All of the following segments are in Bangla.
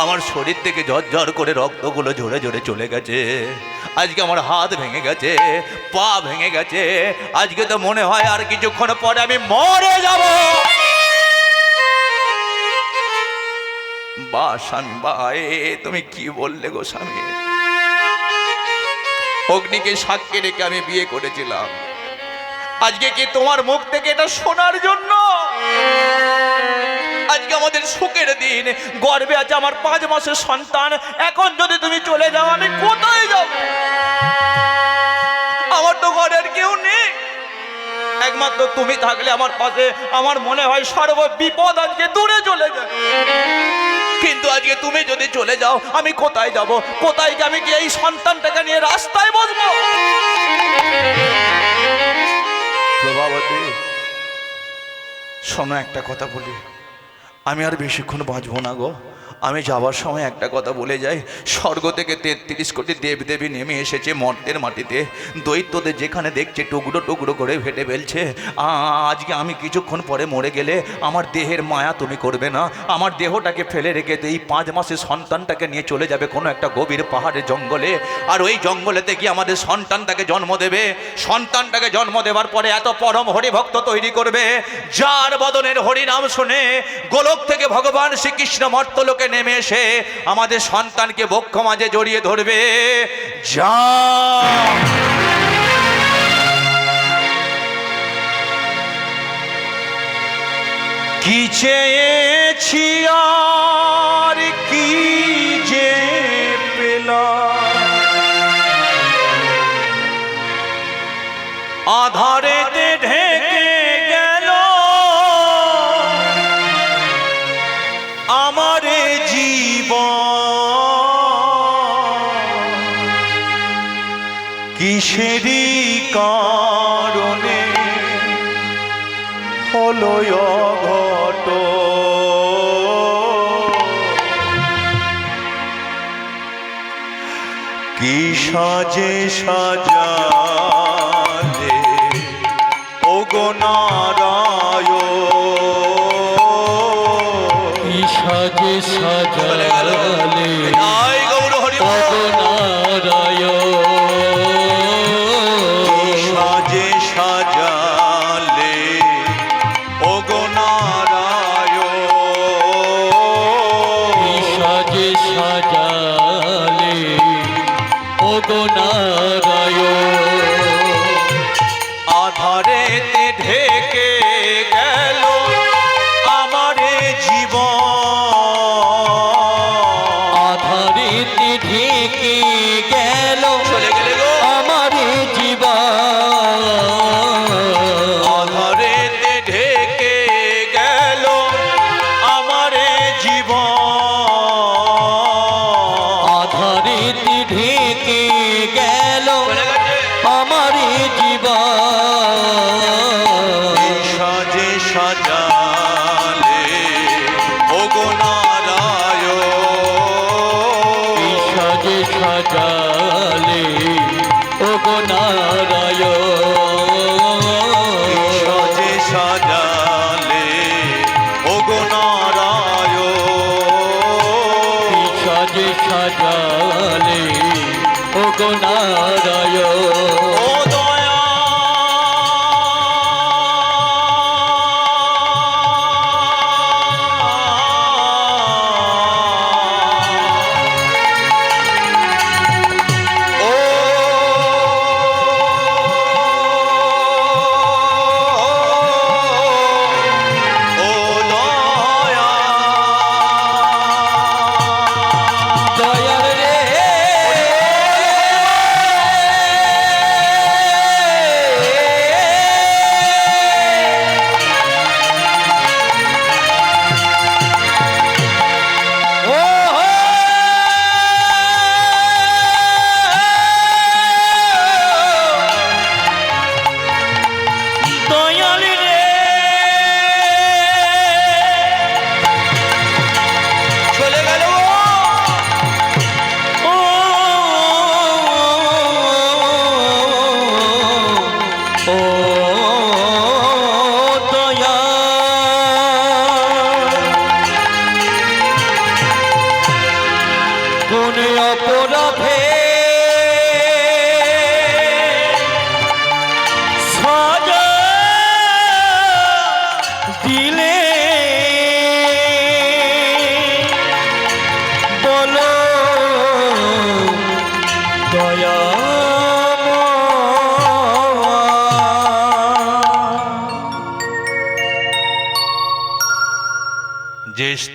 আমার শরীর থেকে ঝরঝর করে রক্তগুলো ঝরে ঝরে চলে গেছে। আজকে আমার হাত ভেঙে গেছে, পা ভেঙে গেছে। আজকে তো মনে হয় আর কিছুক্ষণ পরে আমি মরে যাব। বা স্বামী, বা তুমি কি বললে গো স্বামী? অগ্নিকে সাক্ষী রেখে আমি বিয়ে করেছিলাম। আজকে কি তোমার মুখ থেকে এটা শোনার জন্য? আজকে আমাদের সুখের দিন, গর্বে আছে আমার 5 মাসের সন্তান। এখন যদি তুমি চলে যাও, আমি কোথায় যাব? আমার তো ঘরের কেউ নেই, একমাত্র তুমি থাকলে আমার পাশে। আমার মনে হয় সর্ব বিপদ আজকে দূরে চলে যায়। কিন্তু আজকে তুমি যদি চলে যাও, আমি কোথায় যাব? কোথায় আমি কি এই সন্তানটাকে নিয়ে রাস্তায় বসবো? প্রভাবতী, শোনো, একটা কথা বলি, আমি আর বেশিক্ষণ বাঁচবো না গো। আমি যাওয়ার সময় একটা কথা বলে যাই, স্বর্গ থেকে 33 কোটি দেবদেবী নেমে এসেছে মর্তের মাটিতে। দৈত্যদের যেখানে দেখছে টুকরো টুকরো করে ফেটে ফেলছে। আজকে আমি কিছুক্ষণ পরে মরে গেলে আমার দেহের মায়া তুমি করবে না। আমার দেহটাকে ফেলে রেখে এই 5 মাসের সন্তানটাকে নিয়ে চলে যাবে কোনো একটা গভীর পাহাড়ের জঙ্গলে। আর ওই জঙ্গলেতে গিয়ে আমাদের সন্তানটাকে জন্ম দেবে। সন্তানটাকে জন্ম দেওয়ার পরে এত পরম হরিভক্ত তৈরি করবে, যার বদনের হরিনাম শুনে গোলক থেকে ভগবান শ্রীকৃষ্ণ মর্তলোকে নেমে এসে আমাদের সন্তানকে বক্ষ মাঝে জড়িয়ে ধরবে। যা কি চেয়েছি আর কি যে পেলাম, আধারেতে ঢেকে গেল আমার জীবন। কিসেরই কারণে হলো অঘটন, কি সাজে সাজালে ওগো নারায়ণ, কি সাজে সাজালে ওগো নারায়ণ, কি সাজে সাজালে ওগো নারায়ণ, কি সাজে সাজালে ওগো নারায়ণ, আধারেতে ঢেকে গেল আমার জীবন, আধারেতে ঢেকে গেল চলে গেলে গো আমার জীবন, আধারেতে ঢেকে গেল আমার জীবন, আধারেতে ঢেকে গেল আমার জীবন, সাজে সাজালে ওগো নারায়ণ, কি সাজে সাজালে ওগো নারায়ণ, সাজে সাজালে ওগো নারায়ণ, কি সাজে সাজালে ওগো নারায়ণ, ও দয়া দয়াল রে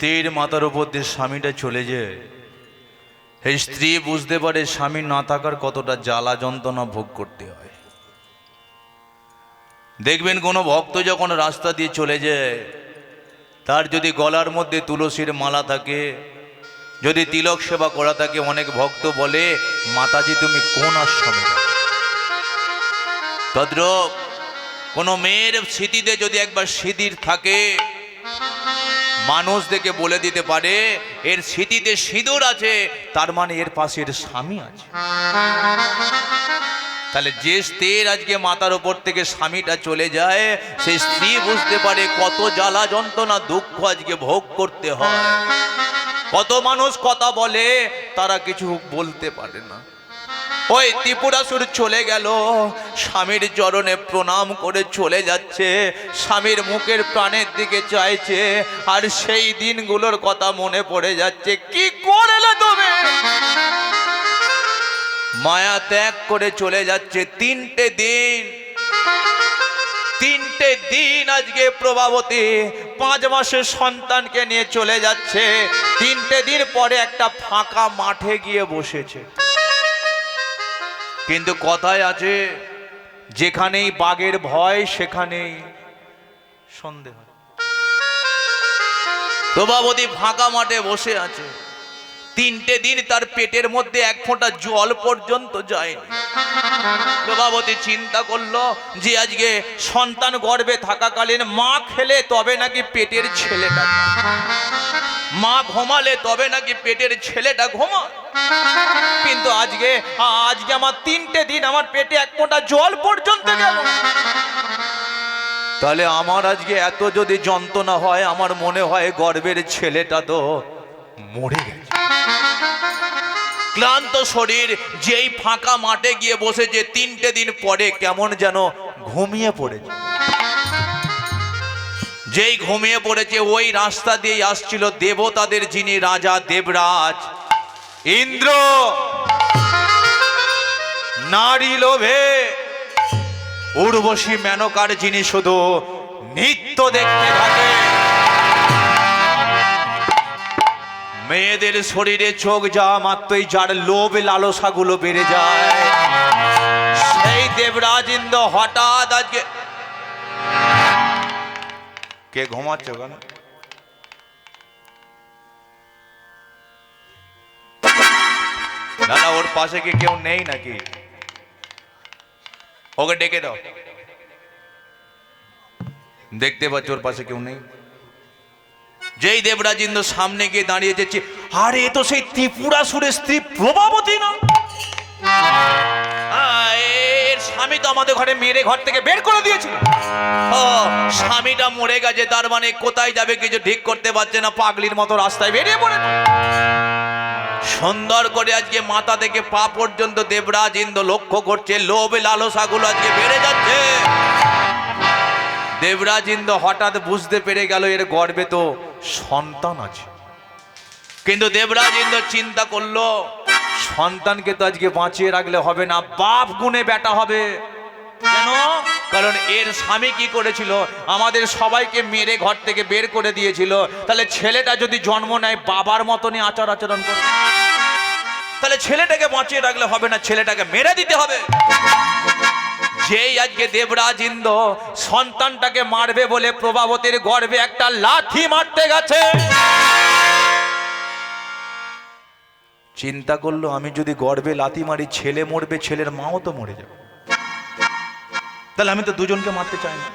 স্ত্রীর মাথার উপর দিয়ে স্বামীটা চলে যায়, এই স্ত্রী বুঝতে পারে স্বামী না থাকার কতটা জ্বালা যন্ত্রণা ভোগ করতে হয়। দেখবেন কোনো ভক্ত যখন রাস্তা দিয়ে চলে যায়, তার যদি গলার মধ্যে তুলসীর মালা থাকে, যদি তিলক সেবা করা থাকে, অনেক ভক্ত বলে মাতাজি তুমি কোন আশ্রমে যাও? তদ্রূপ কোনো মেয়ের স্মৃতিতে যদি একবার সিঁদুর থাকে, মানুষ দেখে বলে দিতে পারে এর স্মৃতিতে সিঁদুর আছে, তার মানে এর পাশে এর স্বামী আছে। তাহলে যে স্ত্রীর আজকে মাথার উপর থেকে স্বামীটা চলে যায়, সেই স্ত্রী বুঝতে পারে কত জ্বালা যন্ত্রণা দুঃখ আজকে ভোগ করতে হয়। কত মানুষ কথা বলে, তারা কিছু বলতে পারে না। ওই ত্রিপুরাসুর চলে গেল, স্বামীর চরণে প্রণাম করে চলে যাচ্ছে, স্বামীর মুখের প্রাণের দিকে চাইছে, আর সেই দিনগুলোর কথা মনে পড়ে যাচ্ছে। কি করলে তুমি? মায়া ত্যাগ করে চলে যাচ্ছে। তিনটে দিন আজকে প্রভাবতী 5 মাসের সন্তানকে নিয়ে চলে যাচ্ছে। 3টে দিন পরে একটা ফাঁকা মাঠে গিয়ে বসেছে। কিন্তু কথায় আছে, যেখানেই বাঘের ভয় সেখানেই সন্দেহ। প্রভাবতী ফাঁকা মাঠে বসে আছে। 3টে দিন তার পেটের মধ্যে এক ফোঁটা জল পর্যন্ত যায়নি। প্রভাবতী চিন্তা করলো যে আজকে সন্তান গর্ভে থাকাকালীন মা খেলে তবে নাকি পেটের ছেলেটা, মা ঘুমালে তবে নাকি পেটের ছেলেটা ঘুমায়। কিন্তু আজকে আমার 3টে দিন আমার পেটে এক ফোঁটা জল পর্যন্ত গেল। তাহলে আমার আজকে এত যদি যন্ত্রণা হয়, আমার মনে হয় গর্ভের ছেলেটা তো মরে গেছে। ক্লান্ত শরীর যেই ফাঁকা মাঠে গিয়ে বসেছে, 3টে দিন পরে কেমন যেন ঘুমিয়ে পড়েছে। যেই ঘুমিয়ে পড়েছে, ওই রাস্তা দিয়ে আসছিল দেবতাদের যিনি রাজা দেবরাজ ইন্দ্র। নারী লোভে উর্বশী মেনকার যিনি শুধু নিত্য দেখতে থাকে। মেয়েদের শরীরে চোখ যাওয়া মাত্রই যার লোভ লালসাগুলো বেড়ে যায়, সেই দেবরাজ ইন্দ্র হঠাৎ আজকে কে ঘুমাচ্ছ কেন? না না, ওর পাশে কি কেউ নেই নাকি? ওকে ডেকে দাও। দেখতে পাচ্ছ ওর পাশে কেউ নেই। যেই দেবরাজ ইন্দ্র সামনে গিয়ে দাঁড়িয়েছে, আরে এ তো সেই ত্রিপুরাসুরের স্ত্রী প্রভাবতী না? এর স্বামী তো আমাদের ঘরে মেরে ঘর থেকে বের করে দিয়েছিল। ও স্বামীটা মরে গেছে, তার মানে কোথায় যাবে কিছু ঠিক করতে পারছে না, পাগলির মতো রাস্তায় বেরিয়ে পড়ে। সুন্দর করে আজকে মাথা থেকে পা পর্যন্ত দেবরাজ ইন্দ্র লক্ষ্য করছে, লোভ লালসাগুলো আজকে বেড়ে যাচ্ছে। দেবরাজ ইন্দ্র হঠাৎ বুঝতে পেরে গেল এর গর্ভে তো সন্তান আছে। কিন্তু দেবরাজ ইন্দ্র চিন্তা করলো, সন্তানকে তো আজকে বাঁচিয়ে রাখলে হবে না, বাপ গুণে বেটা হবে। কেন? কারণ এর স্বামী কি করেছিল, আমাদের সবাইকে মেরে ঘর থেকে বের করে দিয়েছিল। তাহলে ছেলেটা যদি জন্ম নেয় বাবার মতনই আচার আচরণ করে, তাহলে ছেলেটাকে বাঁচিয়ে রাখলে হবে না, ছেলেটাকে মেরে দিতে হবে। যেই আজকে দেবরাজ ইন্দ্র সন্তানটাকে মারবে বলে প্রভাবতীর গর্ভে একটা লাথি মারতে গেছে, চিন্তা করলো আমি যদি গর্ভে লাথি মারি, ছেলে মরবে, ছেলের মাও তো মরে যাবে। তাহলে আমি তো দুজনকে মারতে চাই না,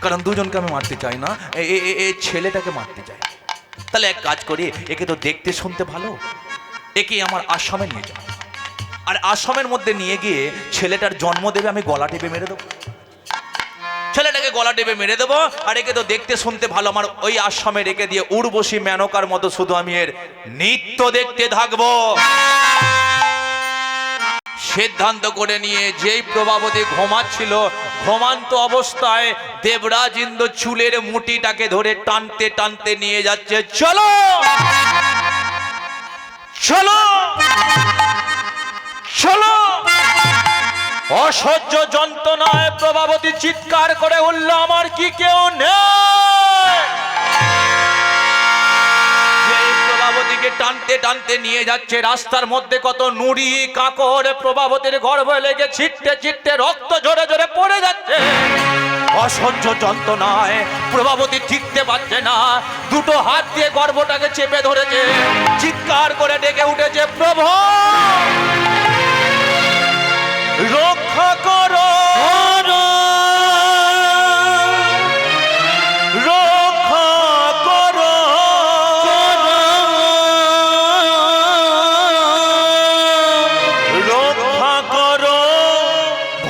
কারণ দুজনকে আমি মারতে চাই না, এই ছেলেটাকে মারতে চাই। তাহলে এক কাজ করি, একে তো দেখতে শুনতে ভালো, একে আমার আশ্রমে নিয়ে যাও, আর আশ্রমের মধ্যে নিয়ে গিয়ে ছেলেটার জন্ম দেবে, আমি গলা টিপে মেরে দেবো। ছেলেটাকে গলা টিপে মেরে দেবো, আর একে তো দেখতে শুনতে ভালো, আমার ওই আশ্রমে রেখে দিয়ে উর্বশী মেনকার মতো শুধু আমি এর নিত্য দেখতে থাকবো। সিদ্ধান্ত করে নিয়ে যেই প্রভাবতী ঘুমাচ্ছিল, ঘুমান্ত অবস্থায় দেবরাজ ইন্দ্র চুলের মুঠিটাকে ধরে টানতে টানতে নিয়ে যাচ্ছে। চলো চলো চলো। অসহ্য যন্ত্রণায় প্রভাবতী চিৎকার করে উঠল, আমার কি কেউ নেই? টানতে টানতে নিয়ে যাচ্ছে। রাস্তার মধ্যে কত নুড়ি কাকড় প্রভাবতীর গর্ভে লেগে ছিটতে ছিটতে রক্ত ঝরে ঝরে পড়ে যাচ্ছে। অসহ্য যন্ত্রণায় প্রভাবতী টিকতে পারছে না, দুটো হাত দিয়ে গর্ভটাকে চেপে ধরেছে, চিৎকার করে ডেকে উঠেছে, প্রভু রক্ষা করো, রক্ষা করো, রক্ষা করো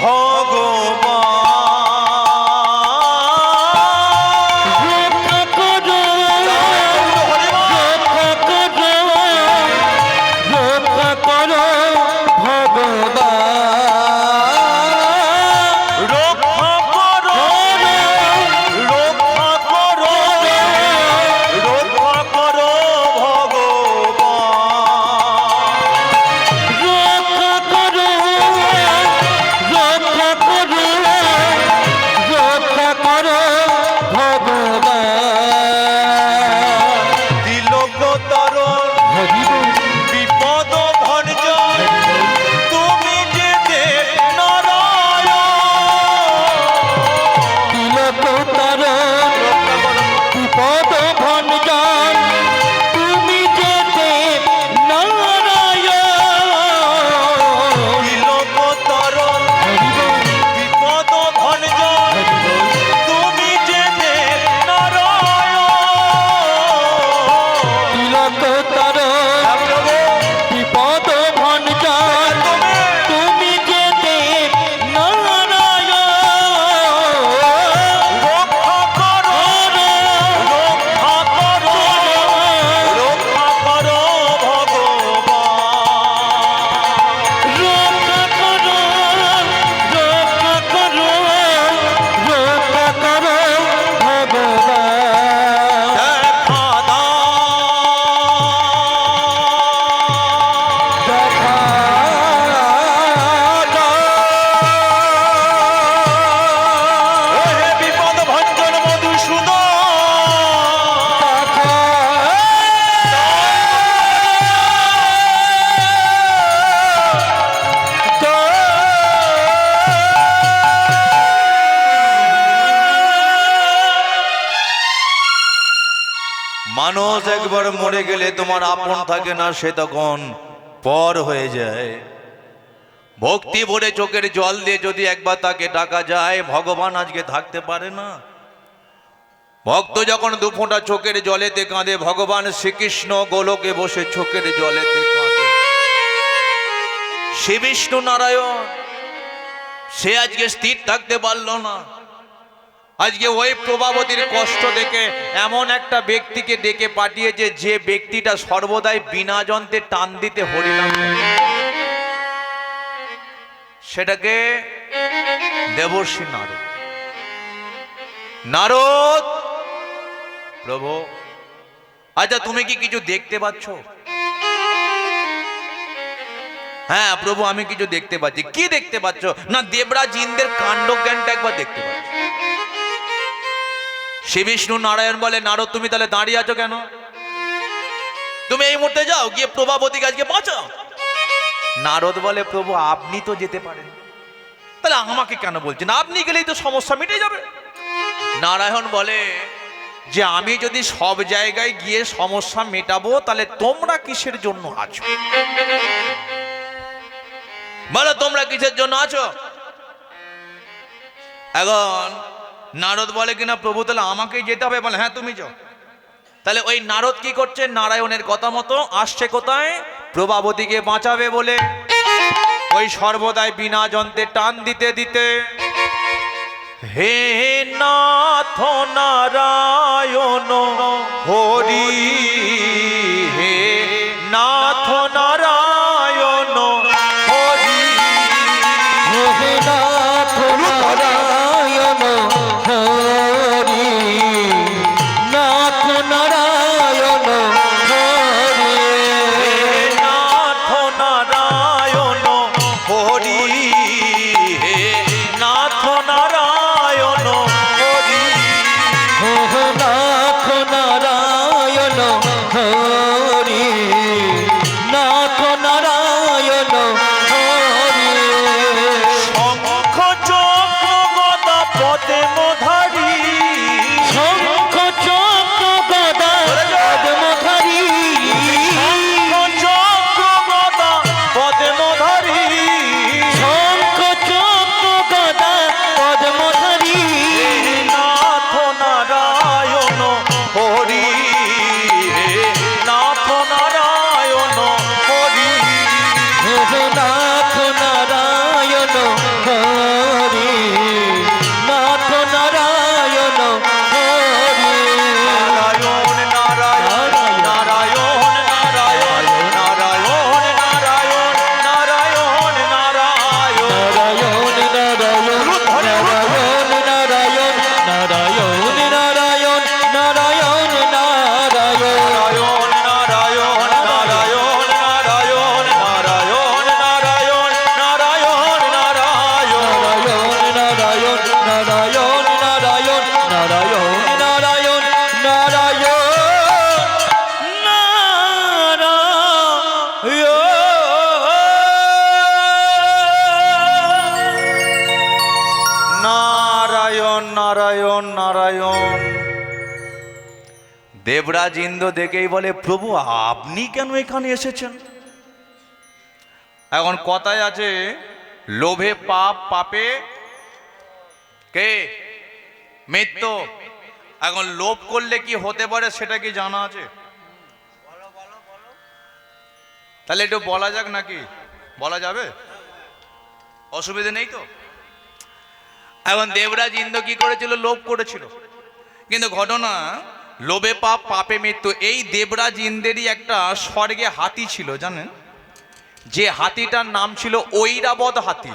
ভগবান। মানুষ একবার মরে গেলে তোমার আপন থাকে না, সে তখন পর হয়ে যায়। ভক্তি ভরে চোখের জল দিয়ে যদি একবার তাকে ডাকা যায়, ভগবান আজকে থাকতে পারে না। ভক্ত যখন দুফোঁটা চোখের জলেতে কাঁদে, ভগবান শ্রীকৃষ্ণ গোলকে বসে চোখের জলেতে কাঁদে। শ্রী বিষ্ণু নারায়ণ সে আজকে স্থির থাকতে পারল না। আজকে ওই প্রভাবতীর কষ্ট দেখে এমন একটা ব্যক্তিকে ডেকে পাঠিয়েছে, যে ব্যক্তিটা সর্বদাই বিনা যন্ত্রে টান দিতে হরিনাম করে। সেটাকে দেবর্ষি নারদ। নারদ, প্রভু আচ্ছা তুমি কি কিছু দেখতে পাচ্ছ? হ্যাঁ প্রভু আমি কিছু দেখতে পাচ্ছি। কি দেখতে পাচ্ছ? না দেবরাজ ইন্দ্রের কাণ্ড জ্ঞানটা একবার দেখতে পাচ্ছ। শ্রী বিষ্ণু নারায়ণ বলে, নারদ তুমি তাহলে দাঁড়িয়ে আছো কেন? তুমি এই মুহূর্তে যাও, গিয়ে প্রভাবতীকে আজকে বাঁচাও। নারদ বলে, প্রভু আপনি তো যেতে পারেন, তাহলে আমাকে কেন বলছেন? আপনি গেলেই তো সমস্যা মিটে যাবে। নারায়ণ বলে যে আমি যদি সব জায়গায় গিয়ে সমস্যা মেটাবো, তাহলে তোমরা কিসের জন্য আছো? বলো তোমরা কিসের জন্য আছো? এখন নারদ বলে কিনা, প্রভু তাহলে আমাকেই যেতে হবে। বলে হ্যাঁ তুমি যাও। তাহলে ওই নারদ কি করছে? নারায়ণের কথা মতো আসছে কোথায়? প্রভাবতীকে বাঁচাবে বলে। ওই সর্বদাই বিনা যন্ত্রে টান দিতে দিতে, হে নাথ নারায়ণ হরি, হে নাথ নারায়ণ হরি, হে নাথ নারায়ণ হরি, নাথ নারায়ণ হরি, হে নাথ নারায়ণ হরি, হে নাথ নারায়ণ হরি, হে নাথ নারায়ণ নারায়ণ নারায়ণ। দেবরাজ ইন্দ্র দেখেই বলে, প্রভু আপনি কেন এখানে এসেছেন? এখন কথায় আছে, লোভে পাপ, পাপে কে মৃত্যু। এখন লোভ করলে কি হতে পারে সেটা কি জানা আছে? তাহলে একটু বলা যাক নাকি? বলা যাবে? অসুবিধা নেই তো? এখন দেবরাজ ইন্দ্র কি করেছিল? লোভ করেছিল। কিন্তু ঘটনা, লোভে পাপ, পাপে মৃত্যু। এই দেবরাজ ইন্দ্রেরই একটা স্বর্গে হাতি ছিল, জানেন? যে হাতিটার নাম ছিল ঐরাবত হাতি।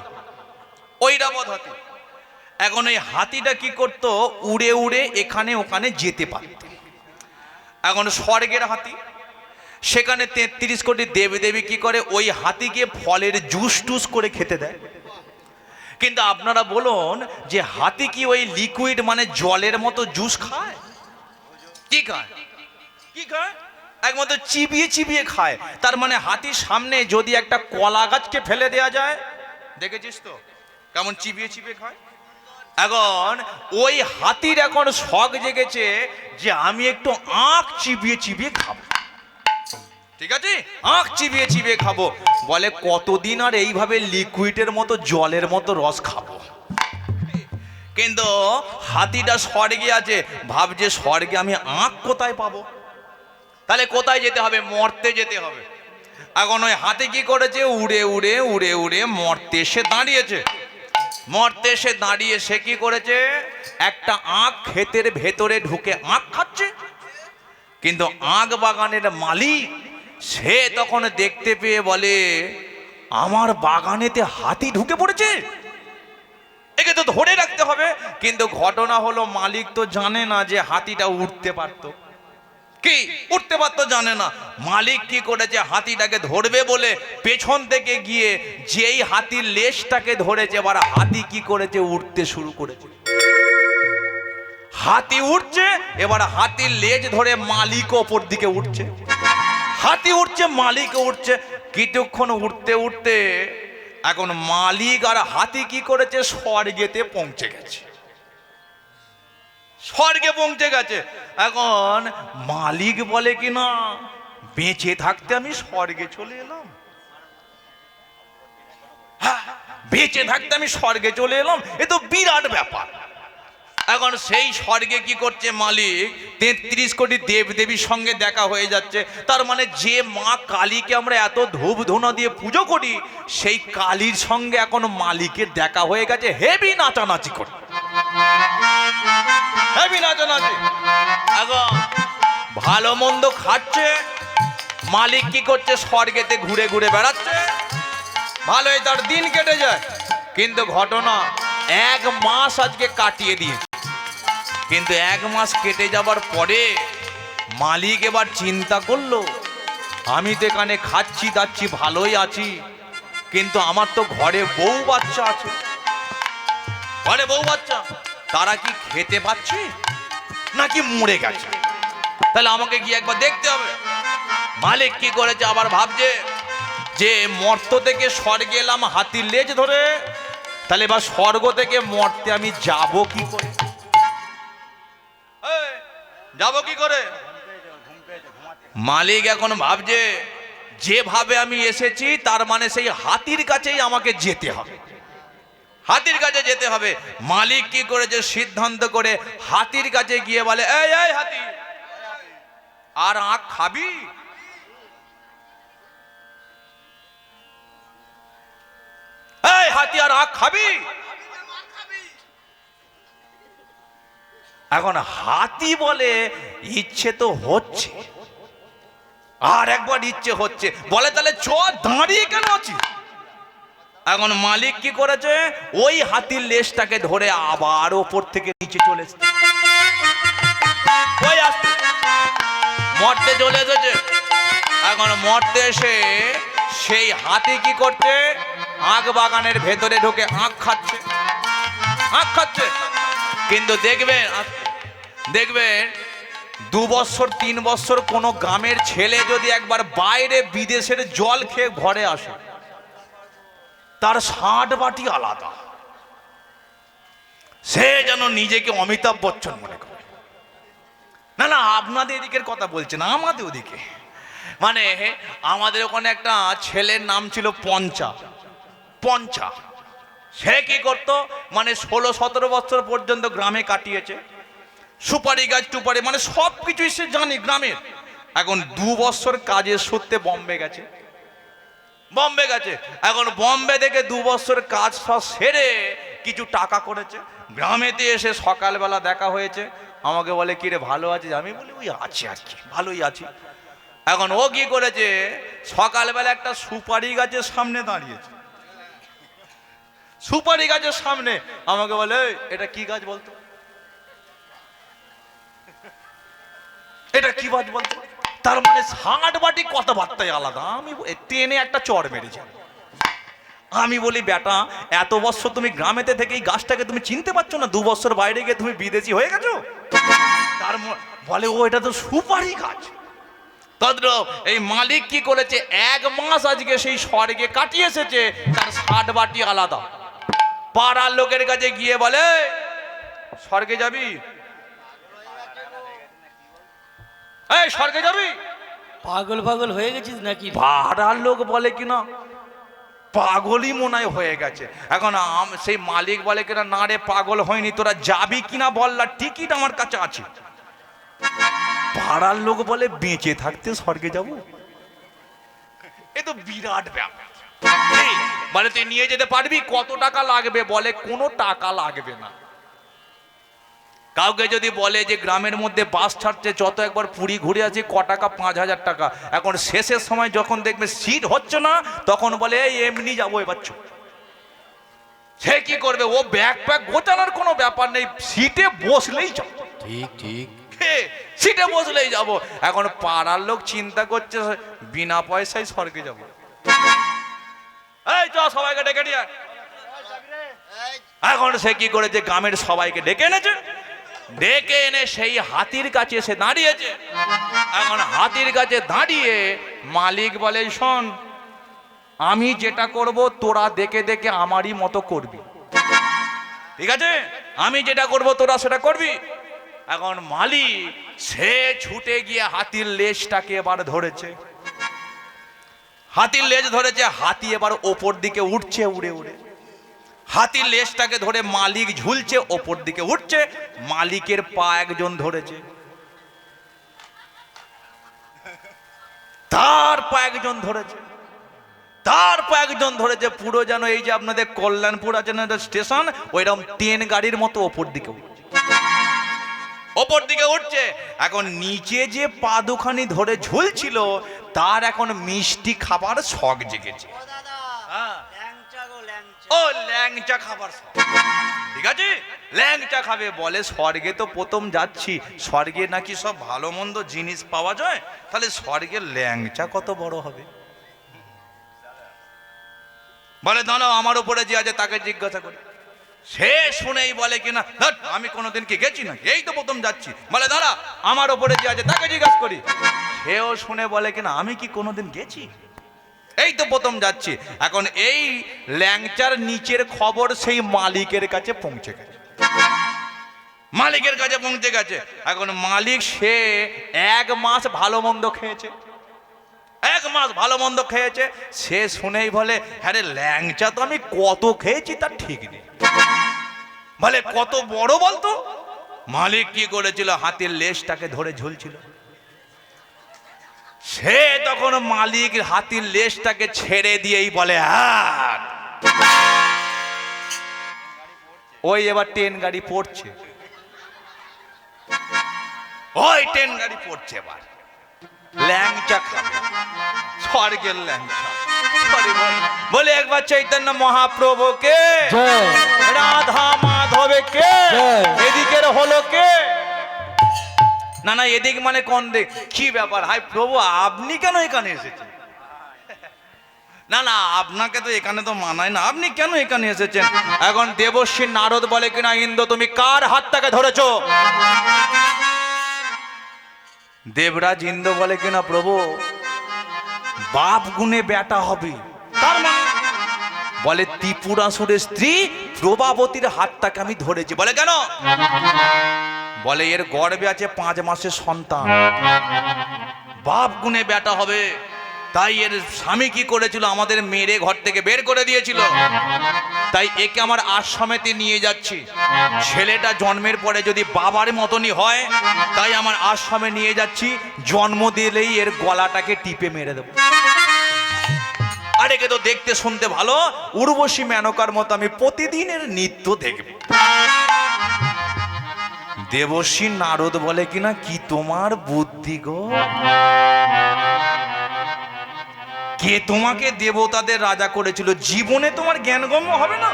ঐরাবত হাতি। এখন ওই হাতিটা কি করত? উড়ে উড়ে এখানে ওখানে যেতে পারত। এখন স্বর্গের হাতি, সেখানে 33 কোটি দেবদেবী কি করে? ওই হাতিকে ফলের জুস টুস করে খেতে দেয়। কিন্তু আপনারা বলুন যে হাতি কি ওই লিকুইড মানে জলের মতো জুস খায়? কি খায়? কি খায়? একমাত্র চিবিয়ে চিবিয়ে খায়। তার মানে হাতির সামনে যদি একটা কলা গাছকে ফেলে দেয়া যায়, দেখেছিস তো কেমন চিবিয়ে চিবিয়ে খায়? এখন ওই হাতির এখন শখ জেগেছে যে আমি একটু আখ চিবিয়ে চিবিয়ে খাবো। ঠিক আছে, আখ চিবিয়ে চিবিয়ে খাবো। বলে কতদিন আর এইভাবে লিকুইডের মতো জলের মতো রস খাবো? কিন্তু হাতিটা স্বর্গে আছে, ভাবছে স্বর্গে আমি আখ কোথায় পাবো? তাহলে কোথায় যেতে হবে? মর্তে যেতে হবে। এখন ওই হাতি কি করেছে? উড়ে উড়ে উড়ে উড়ে মর্তে এসে দাঁড়িয়েছে। মর্তে এসে দাঁড়িয়ে সে কি করেছে? একটা আখ ক্ষেতের ভেতরে ঢুকে আখ খাচ্ছে। কিন্তু আখ বাগানের মালিক সে তখন দেখতে পেয়ে বলে, আমার বাগানেতে হাতি ঢুকে পড়েছে, একে তো ধরে রাখতে হবে। কিন্তু ঘটনা হলো, মালিক তো জানে না যে হাতিটা উঠতে পারতো। কি উঠতে পারতো জানে না। মালিক কি করেছে? হাতিটাকে ধরবে বলে পেছন থেকে গিয়ে যেই হাতির লেজটাকে ধরেছে, এবার হাতি কি করেছে? উঠতে শুরু করেছে। হাতি উঠছে, এবার হাতির লেজ ধরে মালিক ওপর দিকে উঠছে। হাতি উঠছে, মালিক উঠছে। কিছুক্ষণ উঠতে উঠতে এখন মালিক আর হাতি কি করেছে? স্বর্গেতে পৌঁছে গেছে। স্বর্গে পৌঁছে গেছে। এখন মালিক বলে কি না, বেঁচে থাকতে আমি স্বর্গে চলে এলাম। হ্যাঁ, বেঁচে থাকতে আমি স্বর্গে চলে এলাম, এ তো বিরাট ব্যাপার। এখন সেই স্বর্গে কি করছে মালিক? 33 কোটি দেবদেবীর সঙ্গে দেখা হয়ে যাচ্ছে। তার মানে যে মা কালীকে আমরা এত ধূপ ধুনা দিয়ে পুজো করি, সেই কালীর সঙ্গে এখন মালিকের দেখা হয়ে গেছে। হেভি নাচানাচি করে, হেভি নাচানাচি। এখন ভালো মন্দ খাচ্ছে। মালিক কি করছে? স্বর্গেতে ঘুরে ঘুরে বেড়াচ্ছে, ভালোই তার দিন কেটে যায়। কিন্তু ঘটনা, 1 মাস আজকে কাটিয়ে দিয়েছে। কিন্তু 1 মাস কেটে যাবার পরে মালিক এবার চিন্তা করলো, আমি তো এখানে খাচ্ছি দাচ্ছি, ভালোই আছি, কিন্তু আমার তো ঘরে বউ বাচ্চা আছে। ঘরে বউ বাচ্চা, তারা কি খেতে পাচ্ছে নাকি মরে গেছে? তাহলে আমাকে গিয়ে একবার দেখতে হবে। মালিক কি করেছে? আবার ভাবছে যে মর্ত থেকে স্বর্গে এলাম হাতির লেজ ধরে, তাহলে এবার স্বর্গ থেকে মর্তে আমি যাব কি করে? যাব কি করে? মালিক এখন ভাবছে যেভাবে আমি এসেছি তার মানে সেই হাতির কাছেই আমাকে যেতে হবে, হাতির কাছে যেতে হবে। মালিক কি করেছে? সিদ্ধান্ত করে হাতির কাছে গিয়ে বলে, এই এই হাতি, আর আখ খাবি? এই হাতি, আর আখ খাবি? এখন হাতি বলে, ইচ্ছে তো হচ্ছে, আর একবার ইচ্ছে হচ্ছে। বলে তাহলে চ, দাঁড়িয়ে কেন আছিস? এখন মালিক কি করেছে? ওই হাতির লেজটাকে ধরে আবার ওপর থেকে নিচে চলে এসেছে। ওই আসছে, মর্তে চলে এসেছে। এখন মর্তে এসে সেই হাতি কি করছে? আখ বাগানের ভেতরে ঢুকে আখ খাচ্ছে, আখ খাচ্ছে। কিন্তু দেখবেন 2 বছর 3 বছর কোনো গ্রামের ছেলে যদি একবার বাইরে বিদেশের জল খেয়ে ঘরে আসে, তার 60 বাটি আলাদা। সে যেন নিজেকে অমিতাভ বচ্চন মনে করে। না না, আপনাদের এদিকের কথা বলছে না, আমাদের ওদিকে। মানে আমাদের ওখানে একটা ছেলের নাম ছিল পঞ্চা। পঞ্চা সে কি করতো, মানে 16-17 বছর পর্যন্ত গ্রামে কাটিয়েছে, সুপারি গাছ টুপারি মানে সব কিছুই সে জানে গ্রামের। এখন 2 বছর কাজের সূত্রে বম্বে গেছে। এখন বম্বে থেকে 2 বছর কাজ সব সেরে কিছু টাকা করেছে, গ্রামেতে এসে সকালবেলা দেখা হয়েছে, আমাকে বলে কি রে ভালো আছিস? আমি বলি ওই আছি আর কি, ভালোই আছি। এখন ও কি করেছে, সকালবেলা একটা সুপারি গাছের সামনে দাঁড়িয়েছে, সুপারি গাছের সামনে আমাকে বলে এই, এটা কি গাছ বলতো, এটা কি গাছ বলতো? তার মানে 60 বাটি কথাবার্তাই আলাদা। আমি টেনে একটা চড় মেরেছি। আমি বলি বেটা, এত বছর তুমি গ্রামেতে থেকে এই গাছটাকে তুমি চিনতে পারছো না? 2 বছর বাইরে গিয়ে তুমি বিদেশি হয়ে গেছো। তার বলে ও এটা তো সুপারি গাছ। তদ্রূপ এই মালিক কি করেছে, 1 মাস আজকে সেই স্বর্গে কাটিয়ে এসেছে, তার 60 বাটি আলাদা। পাড়ার লোকের কাছে গিয়ে বলে স্বর্গে যাবি, এই স্বর্গে যাবি? পাগল পাগল হয়ে গেছিস নাকি? পাড়ার লোক বলে কিনা পাগলই মনে হয় হয়ে গেছে। এখন সেই মালিক বলে কিনা না রে পাগল হয়নি, তোরা যাবি কিনা বললা, টিকিট আমার কাছে আছে। পাড়ার লোক বলে বেঁচে থাকতে স্বর্গে যাব, এ তো বিরাট ব্যাপার। বলে তুই নিয়ে যেতে পারবি? কত টাকা লাগবে? বলে কোনো টাকা লাগবে না। কাউকে যদি বলে যে গ্রামের মধ্যে বাস ছাড়ছে, যত একবার পুরী ঘুরে আছে, ক টাকা? 5000 টাকা। এখন শেষের সময় যখন দেখবে সিট হচ্ছে না, তখন বলে এই এমনি যাবো এবার চো। সে কি করবে, ও ব্যাগ প্যাক গোছানোর কোনো ব্যাপার নেই, সিটে বসলেই যাও। ঠিক ঠিক, সিটে বসলেই যাব। এখন পাড়ার লোক চিন্তা করছে বিনা পয়সায় স্বর্গে যাব। এই চ সবাইকে ডেকে নিয়ে আয়। এখন সে কি করেছে, গ্রামের সবাইকে ডেকে এনেছে, ডেকে এনে সেই হাতির কাছে এসে দাঁড়িয়েছে। এখন হাতির কাছে দাঁড়িয়ে মালিক বলে শোন, আমি যেটা করব তোরা দেখে দেখে আমারই মতো করবি, ঠিক আছে? আমি যেটা করব তোরা সেটা করবি। এখন মালিক সে ছুটে গিয়ে হাতির লেজটাকে এবার ধরেছে, হাতির লেজ ধরেছে, হাতি এবার ওপর দিকে উঠছে উড়ে উড়ে। হাতির লেজটাকে ধরে মালিক ঝুলছে, ওপর দিকে উঠছে। মালিকের পা একজন ধরেছে, তার পা একজন ধরেছে, তার পা একজন ধরেছে। পুরো যেন এই যে আপনাদের কল্যাণপুর আছে না স্টেশন, ওইরকম ট্রেন গাড়ির মতো ওপর দিকে উঠছে, ওপর দিকে উঠছে। এখন নিচে যে পা দুখানি ধরে ঝুলছিল, তার এখন মিষ্টি খাবার শখ জেগেছে। ও ল্যাংচা খাবার শখ, ঠিক আছে? ল্যাংচা খাবে। বলে স্বর্গে তো প্রথম যাচ্ছি, স্বর্গে নাকি সব ভালো মন্দ জিনিস পাওয়া যায়, তাহলে স্বর্গের ল্যাংচা কত বড় হবে। বলে দাঁড়াও, আমার উপরে যে আছে তাকে জিজ্ঞাসা করি। সে শুনেই বলে কিনা আমি কোনোদিন কি গেছি না, এই তো প্রথম যাচ্ছি। বলে দাঁড়া, আমার ওপরে যে আছে তাকে জিজ্ঞাসা করি। সেও শুনে বলে কিনা আমি কি কোনোদিন গেছি, এই তো প্রথম যাচ্ছি। এখন এই ল্যাংচার নিচের খবর সেই মালিকের কাছে পৌঁছে গেছে, মালিকের কাছে পৌঁছে গেছে। এখন মালিক সে 1 মাস ভালো মন্দ খেয়েছে, 1 মাস ভালো মন্দ খেয়েছে। সে শুনেই বলে হ্যাঁ রে, ল্যাংচা তো আমি কত খেয়েছি তার ঠিক নেই। বলে কত বড় বলতো? মালিক কি করেছিল, হাতির লেজটাকে ধরে ঝুলছিল। সে তখন মালিক হাতির লেজটাকে ছেড়ে দিয়েই বলে হাট। ওই এবার ট্রেন গাড়ি পড়ছে, ওই ট্রেন গাড়ি পড়ছে। এবার ল্যাংচা খাবে, স্বর্গের ল্যাংচা। বলে একবার চৈতন্য মহাপ্রভুকে, রাধা মাধবে কে, এদিকের হলো কে? না না, এদিক মানে কোন দিক? কি ব্যাপার? হাই প্রভু, আপনি কেন এখানে এসেছেন? না না, আপনাকে তো এখানে তো মানায় না, আপনি কেন এখানে এসেছেন? এখন দেবশ্রী নারদ বলে কিনা ইন্দ্র তুমি কার হাতটাকে ধরেছো? দেবরাজ ইন্দ্র বলে কিনা প্রভু বাপ গুণে বেটা হবে। তার মানে বলে ত্রিপুরাসুরের স্ত্রী প্রভাবতীর হাতটাকে আমি ধরেছি। বলে কেন? বলে এর গর্ভে আছে 5 মাসের সন্তান, বাপ গুণে বেটা হবে, তাই এর স্বামী কি করেছিল, আমাদের মেরে ঘর থেকে বের করে দিয়েছিল, তাই একে আমার আশ্রমেতে নিয়ে যাচ্ছি। ছেলেটা জন্মের পরে যদি বাবার মতনই হয়, তাই আমার আশ্রমে নিয়ে যাচ্ছি, জন্ম দিলেই এর গলাটাকে টিপে মেরে দেবো। আর একে তো দেখতে শুনতে ভালো, উর্বশী মেনকার মতো আমি প্রতিদিনের নৃত্য দেখব। দেবর্ষী নারদ বলে কিনা, কি তোমার বুদ্ধি গো, কে তোমাকে দেবতাদের রাজা করেছিল, জীবনে তোমার জ্ঞানগম্য হবে না?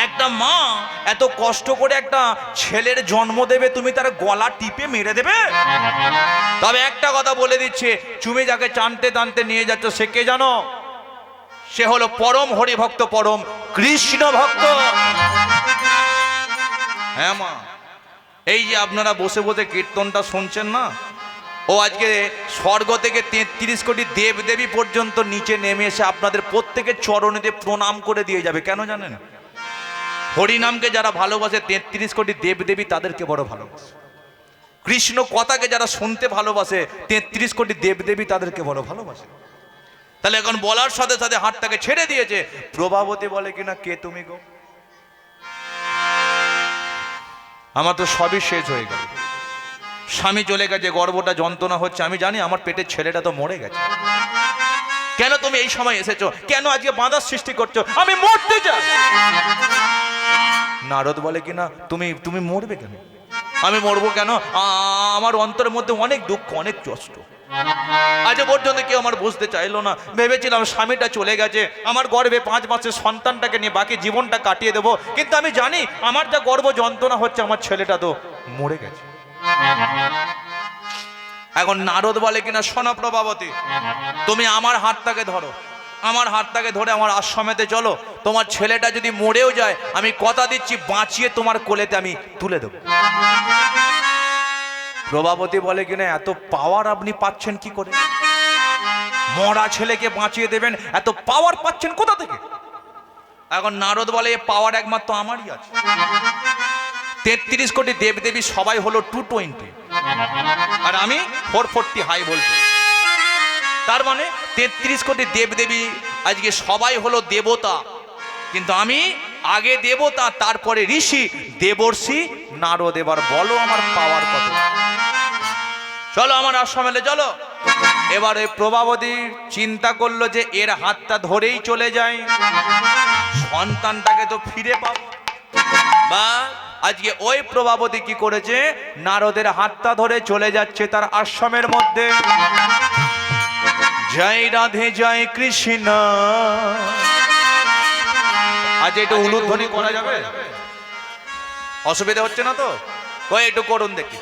একটা মা এত কষ্ট করে একটা ছেলের জন্ম দেবে, তুমি তার গলা টিপে মেরে দেবে? তবে একটা কথা বলে দিচ্ছে, তুমি যাকে টানতে টানতে নিয়ে যাচ্ছ সে কে জানো? সে হলো পরম হরিভক্ত, পরম কৃষ্ণ ভক্ত। হ্যাঁ মা, এই যে আপনারা বসে বসে কীর্তনটা শুনছেন না, ও আজকে স্বর্গ থেকে 33 কোটি দেব দেবী পর্যন্ত নিচে নেমে এসে আপনাদের প্রত্যেকের চরণেতে প্রণাম করে দিয়ে যাবে। কেন জানেন? হরিনামকে যারা ভালোবাসে 33 কোটি দেব দেবী তাদেরকে বড় ভালোবাসে। কৃষ্ণ কথাকে যারা শুনতে ভালোবাসে 33 কোটি দেব দেবী তাদেরকে বড় ভালোবাসে। তাহলে এখন বলার সাথে সাথে হাতটাকে ছেড়ে দিয়েছে। প্রভাবতী বলে কিনা, কে তুমি গো? আমার তো সবই শেষ হয়ে গেল, স্বামী চলে গেছে, গর্ভটা যন্ত্রণা হচ্ছে, আমি জানি আমার পেটের ছেলেটা তো মরে গেছে। কেন তুমি এই সময় এসেছো? কেন আজকে বাধার সৃষ্টি করছো? আমি মরতে চাই। নারদ বলে কিনা, তুমি মরবে কেন? আমি মরবো কেন? আমার অন্তরের মধ্যে অনেক দুঃখ, অনেক কষ্ট। আজ পর্যন্ত কেউ আমার বুঝতে চাইলো না। ভেবেছিলাম স্বামীটা চলে গেছে, আমার গর্ভে 5 মাসের সন্তানটাকে নিয়ে বাকি জীবনটা কাটিয়ে দেবো, কিন্তু আমি জানি আমার যা গর্ভ যন্ত্রণা হচ্ছে, আমার ছেলেটা তো মরে গেছে। এখন নারদ বলে কিনা, শোনো প্রভাবতী, তুমি আমার হাতটাকে ধরো, আমার হাতটাকে ধরে আমার আশ্রমেতে চলো। তোমার ছেলেটা যদি মরেও যায়, আমি কথা দিচ্ছি বাঁচিয়ে তোমার কোলেতে আমি তুলে দেবো। প্রভাবতী বলে কিনা, এত পাওয়ার আপনি পাচ্ছেন কি করে? মরা ছেলেকে বাঁচিয়ে দেবেন, এত পাওয়ার পাচ্ছেন কোথা থেকে? এখন নারদ বলে, এ পাওয়ার একমাত্র আমারই আছে। 33 কোটি দেবদেবী সবাই হলো 220, আর আমি 440 হাই ভোল্টেজ। তার মানে 33 কোটি দেবদেবী আজকে সবাই হলো দেবতা, কিন্তু আমি আগে দেবতা, তারপরে ঋষি, দেবর্ষি নারদ। এবার বলো আমার পাওয়ার কত? চলো আমার আশ্রমে চলো। এবারে প্রভাবতী চিন্তা করলো যে এর হাতটা ধরেই চলে যায়, সন্তানটাকে তো ফিরে পাবো। বা আজকে ওই প্রভাবতী কি করেছে, নারদের হাতটা ধরে চলে যাচ্ছে তার আশ্রমের মধ্যে। জয় রাধে জয় কৃষ্ণ। আজ একটু উলুধ্বনি করা যাবে? অসুবিধা হচ্ছে না তো? ওই একটু করুন দেখি।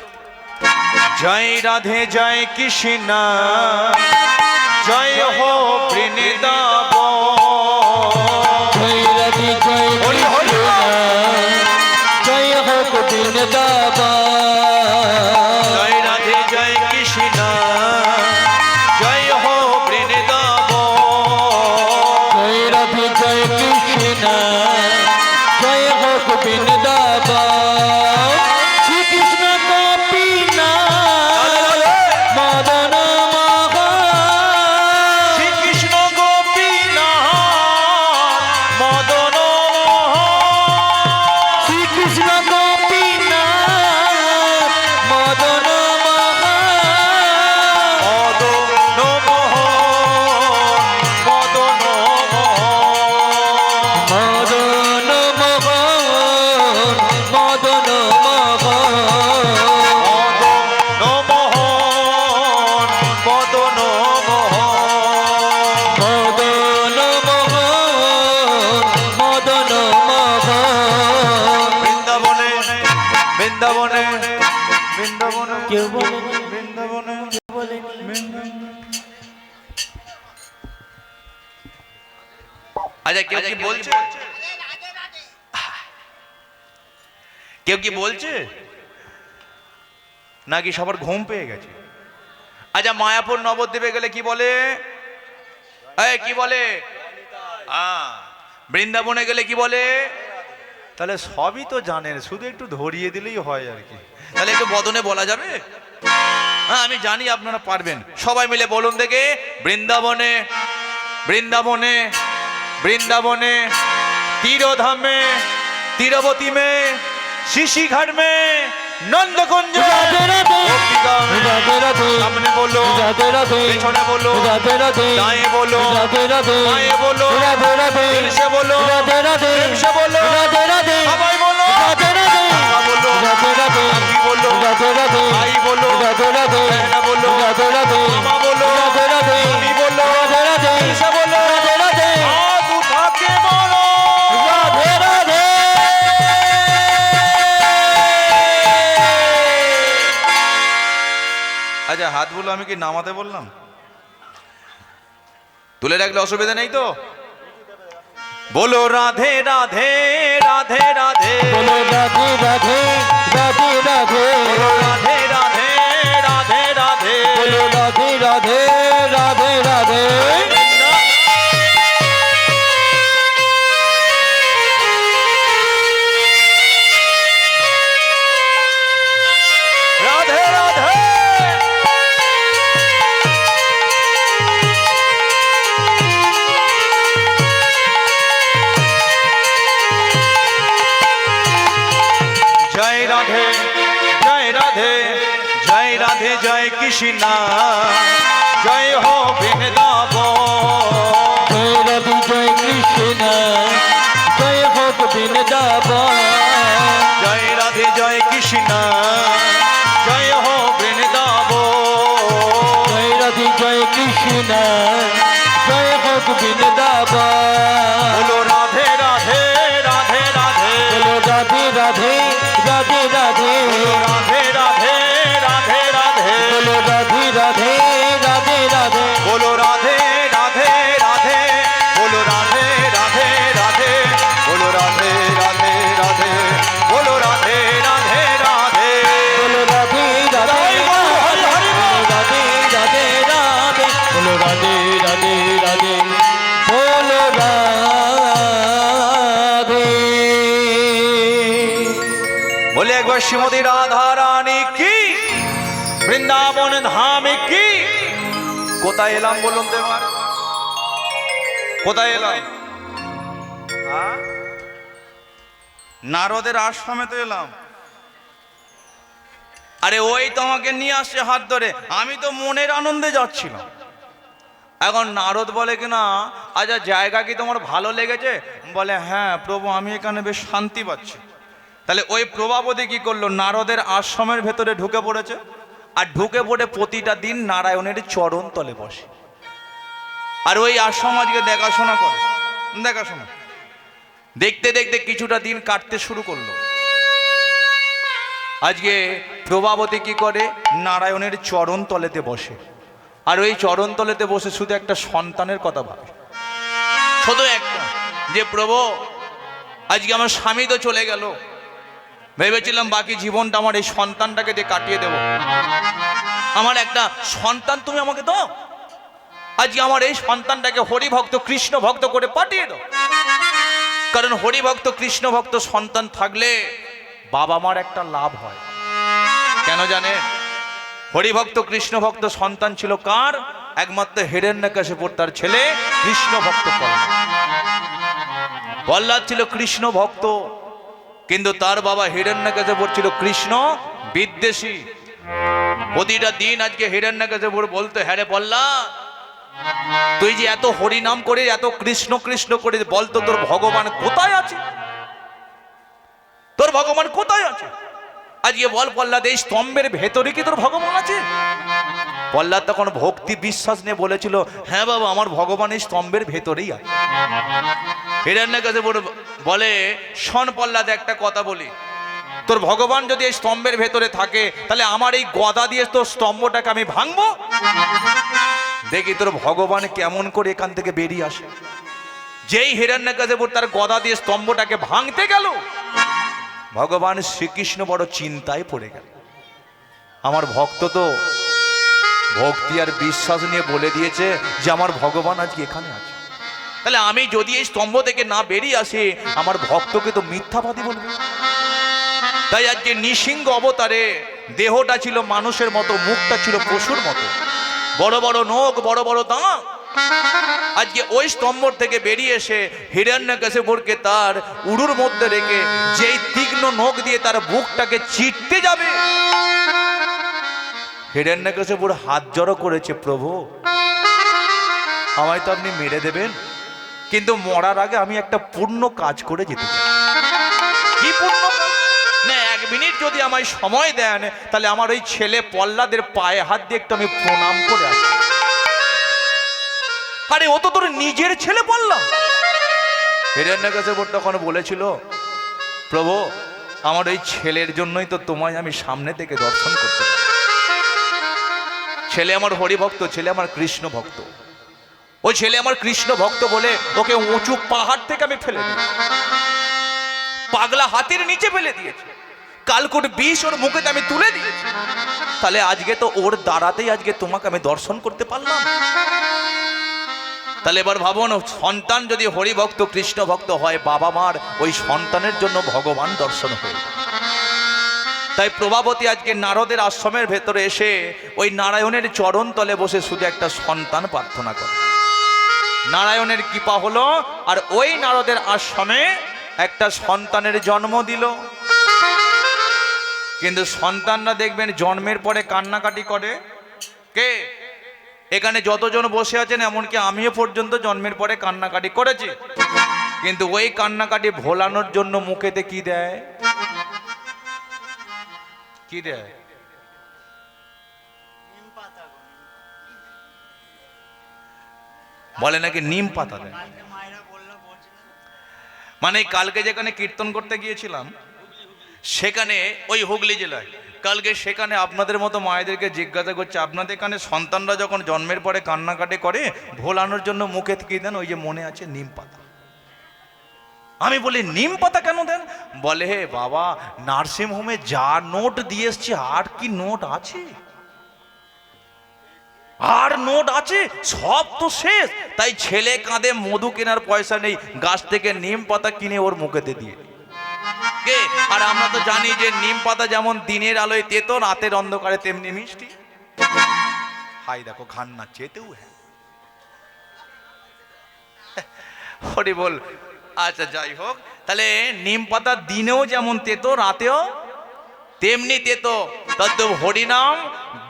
জয় রাধে জয় কৃষ্ণ, জয় হো বৃন্দাবন। জয় রাধে জয় কৃষ্ণ, জয় হো বৃন্দাবন। জয় রাধে জয় কৃষ্ণ, জয় হো বৃন্দাবন। জয় রাধে জয় কৃষ্ণ, জয় হো বৃন্দাবন। শ্রীকৃষ্ণ গোপীনাথ মদন মোহন। শ্রীকৃষ্ণ গোপীনাথ মদন মোহন। শ্রীকৃষ্ণ গোপীনাথ মদন মোহন। মদন মোহন, মদন মোহন। মদন মোহন, মদন মোহন। মদন মোহন, মদন মোহন। মদন মোহন, মদন মোহন। বৃন্দাবনে বৃন্দাবনে বৃন্দাবনে কেউ বলে বৃন্দাবনে বলে আচ্ছা, কেউ কি বলছে? কেউ কি বলছে নাকি সবার ঘুম পেয়ে গেছে? আচ্ছা, মায়াপুর নবদ্বীপে গেলে কি বলে? এই কি বলে? বৃন্দাবনে গেলে কি বলে? তাহলে সবই তো জানেন, শুধু একটু ধরিয়ে দিলেই হয় আর কি। তাহলে একটু বদনে বলা যাবে? হ্যাঁ আমি জানি আপনারা পারবেন, সবাই মিলে বলুন দেখে। বৃন্দাবনে, বৃন্দাবনে, বৃন্দাবনে, तीरोधाम में, तीरवती में, शिशी घाट में, नंदकुंज राधे राधे, गोपिका में। राधे राधे, सामने बोलो, राधे राधे, पीछे बोलो, राधे राधे, दाएं बोलो, राधे राधे, बाएं बोलो, राधे राधे, दिल से बोलो, राधे राधे, प्रेम से बोलो, राधे राधे, सबाई बोलो, राधे राधे, काका बोलो, राधे राधे, काकी बोलो, राधे राधे, भाई बोलो, राधे राधे, बहना बोलो, राधे राधे, मामा बोलो, राधे राधे, मम्मी बोलो, राधे राधे, दिल से बोलो, राधे राधे, हाथ उठा के बोलो, राधे राधे। আচ্ছা হাতগুলো আমি কি নামাতে বললাম? তুলে রাখলে অসুবিধা নেই তো? बोलो राधे राधे राधे राधे, बोलो राधे राधे, राधे राधे, बोलो राधे राधे राधे राधे, बोलो राधे राधे, राधे राधे। राधे राधे। जय राधे, जय राधे, जय राधे, जय कृष्णा, जय हो वृंदावन। जय राधे जय कृष्ण, जय हो वृंदावन। जय राधे जय कृष्णा, जय हो वृंदावन। जय राधे जय कृष्ण, जय हो वृंदावन। बोलो राधे राधे राधे राधे, बोलो राधे राधे, राधे राधे, बोलो राधे राधे राधे राधे, बोलो राधे राधे, राधे राधे, बोलो राधे राधे राधे, बोलो राधे राधे राधे, बोलो राधे राधे राधे, बोलो राधे राधे राधे, बोलो राधे राधे, जय बोलो हरि हरि बोल। राधे राधे राधे, बोलो राधे राधे राधे, बोलो राधे। बोले एक बार श्रीमती राधा रानी की, বৃন্দাবন ধাম কি। কোথায় এলাম বলুন তো এবার? কোথায় এলাম? হ্যাঁ? নারদের আশ্রমে তো এলাম। আরে ওই তোমাকে নিয়ে আসছে হাত ধরে, আমি তো মনের আনন্দে যাচ্ছিলাম। এখন নারদ বলে কিনা, আচ্ছা জায়গা কি তোমার ভালো লেগেছে? বলে হ্যাঁ প্রভু, আমি এখানে বেশ শান্তি পাচ্ছি। তাহলে ওই প্রভাবতী কি করলো, নারদের আশ্রমের ভেতরে ঢুকে পড়েছে, আর ঢুকে পড়ে প্রতিটা দিন নারায়ণের চরণ তলে বসে, আর ওই আশ্রম আজকে দেখাশোনা করে। দেখাশোনা দেখতে দেখতে কিছুটা দিন কাটতে শুরু করলো। আজকে প্রভাবতী কি করে, নারায়ণের চরণ তলেতে বসে, আর ওই চরণ তলেতে বসে শুধু একটা সন্তানের কথা ভাবে, শুধু একটা, যে প্রভু আজকে আমার স্বামী তো চলে গেল, ভেবেছিলাম বাকি জীবনটা আমার এই সন্তানটাকে দিয়ে কাটিয়ে দেব, আমার একটা সন্তান তুমি আমাকে দাও, আজকে আমার এই সন্তানটাকে হরিভক্ত কৃষ্ণ ভক্ত করে পাঠিয়ে দাও। কারণ হরিভক্ত কৃষ্ণ ভক্ত সন্তান থাকলে বাবা মার একটা লাভ হয়। কেন জানেন? হরিভক্ত কৃষ্ণ ভক্ত সন্তান ছিল কার? একমাত্র হিরণ্যকশিপুর তার ছেলে কৃষ্ণ ভক্ত প্রহ্লাদ। প্রহ্লাদ ছিল কৃষ্ণ ভক্ত, কিন্তু তার বাবা হিরণ্যকশিপুর ছিল কৃষ্ণ বিদ্বেষী। প্রতিটা দিন আজকে হিরণ্যকশিপুর বলতো, হ্যাঁ রে প্রহ্লাদ, তুই যে এত হরিনাম করে এত কৃষ্ণ কৃষ্ণ করে, বলতো তোর ভগবান কোথায় আছে? তোর ভগবান কোথায় আছে? আজকে বল প্রহ্লাদ, এই স্তম্ভের ভেতরে কি তোর ভগবান আছে? প্রহ্লাদ তখন ভক্তি বিশ্বাস নিয়ে বলেছিল, হ্যাঁ বাবা, আমার ভগবান এই স্তম্ভের ভেতরেই আছে। হিরণ্যকশিপুর বলে, শোন প্রহ্লাদ, একটা কথা বলি, তোর ভগবান যদি এই স্তম্ভের ভেতরে থাকে, তাহলে আমার এই গদা দিয়ে তোর স্তম্ভটাকে আমি ভাঙবো, দেখি তোর ভগবান কেমন করে এখান থেকে বেরিয়ে আসে। যেই হিরণ্যকশিপুর তার গদা দিয়ে স্তম্ভটাকে ভাঙতে গেল, ভগবান শ্রীকৃষ্ণ বড় চিন্তায় পড়ে গেল। আমার ভক্ত তো ভক্তি আর বিশ্বাস নিয়ে বলে দিয়েছে যে আমার ভগবান আজকে এখানে আছে, তাহলে আমি যদি এই স্তম্ভ থেকে না বেরিয়ে আসি, আমার ভক্তকে তো মিথ্যাবাদী বলবে। তাই আজকে নৃসিংহ অবতারে দেহটা ছিল মানুষের মতো, মুখটা ছিল পশুর মতো, বড় বড় নখ, বড় বড় দাঁত। আজকে ওই স্তম্ভ থেকে বেরিয়ে এসে হিরণ্যকশিপুরকে তার উরুর মধ্যে রেখে যেই তীক্ষ্ণ নখ দিয়ে তার বুকটাকে চিরতে যাবে, হিরণ্যকশিপুর হাত জড়ো করেছে, প্রভু আমায় তো আপনি মেরে দেবেন, কিন্তু মরার আগে আমি একটা পূর্ণ কাজ করে যেতে চাই। কি পূর্ণ কাজ? না, 1 মিনিট যদি আমায় সময় দেন, তাহলে আমার ওই ছেলে প্রহ্লাদের পায়ে হাত দিয়ে একটু আমি প্রণাম করে আসি। আরে ও তো তোর নিজের ছেলে বললাম। হিরণ্যকশিপুর তখন বলেছিল, প্রভু আমার ওই ছেলের জন্যই তো তোমায় আমি সামনে থেকে দর্শন করতে পারি। ছেলে আমার হরিভক্ত, ছেলে আমার কৃষ্ণ ভক্ত। ওই ছেলে আমার কৃষ্ণ ভক্ত বলে ওকে উঁচু পাহাড় থেকে আমি ফেলে দিয়েছি, পাগলা হাতির নিচে ফেলে দিয়েছি, কালকুট বিষ ওর মুখে আমি তুলে দিয়েছি। তাহলে আজকে তো ওর দ্বারাতেই আজকে তোমাকে আমি দর্শন করতে পারলাম। তাহলে এবার ভাবুন, সন্তান যদি হরিভক্ত কৃষ্ণ ভক্ত হয়, বাবা মার ওই সন্তানের জন্য ভগবান দর্শন হয়ে যায়। তাই প্রভাবতী আজকে নারদের আশ্রমের ভেতরে এসে ওই নারায়ণের চরণ তলে বসে শুধু একটা সন্তান প্রার্থনা করে। নারায়ণের কৃপা হলো, আর ওই নারদের আশ্রমে একটা সন্তানের জন্ম দিল। কিন্তু সন্তানরা দেখবেন জন্মের পরে কান্নাকাটি করে। কে? এখানে যতজন বসে আছেন, এমনকি আমিও পর্যন্ত জন্মের পরে কান্নাকাটি করেছি। কিন্তু ওই কান্নাকাটি ভোলানোর জন্য মুখেতে কি দেয়? কি দেয়? বলে নাকি নিম পাতা দেয়। মানে কালকে যেখানে কীর্তন করতে গিয়েছিলাম, সেখানে ওই হুগলি জেলায়, কালকে সেখানে আপনাদের মতো মায়েদেরকে জিজ্ঞাসা করছে, আপনাদের এখানে সন্তানরা যখন জন্মের পরে কান্নাকাটি করে ভোলানোর জন্য মুখে কি দেন? ওই যে মনে আছে নিম পাতা। আমি বলি নিম পাতা কেন দেন? বলে হে বাবা, নার্সিং হোমে যা নোট দিয়ে এসছে, আর কি নোট আছে? আর নোট আছে? সব তো শেষ। তাই ছেলে কাঁদে, মধু কেনার পয়সা নেই, গাছ থেকে নিম পাতা কিনে ওর মুখেতে দিয়ে। কে? আর আমরা তো জানি যে নিম পাতা যেমন দিনের আলোয় তেতো, রাতের অন্ধকারে তেমনি মিষ্টি। হাই দেখো ঘান্না চেতেও। হ্যাঁ হরি বল। আচ্ছা যাই হোক, তাহলে নিম পাতা দিনেও যেমন তেতো, রাতেও তেমনি তেতো। তদ্রূপ হরিনাম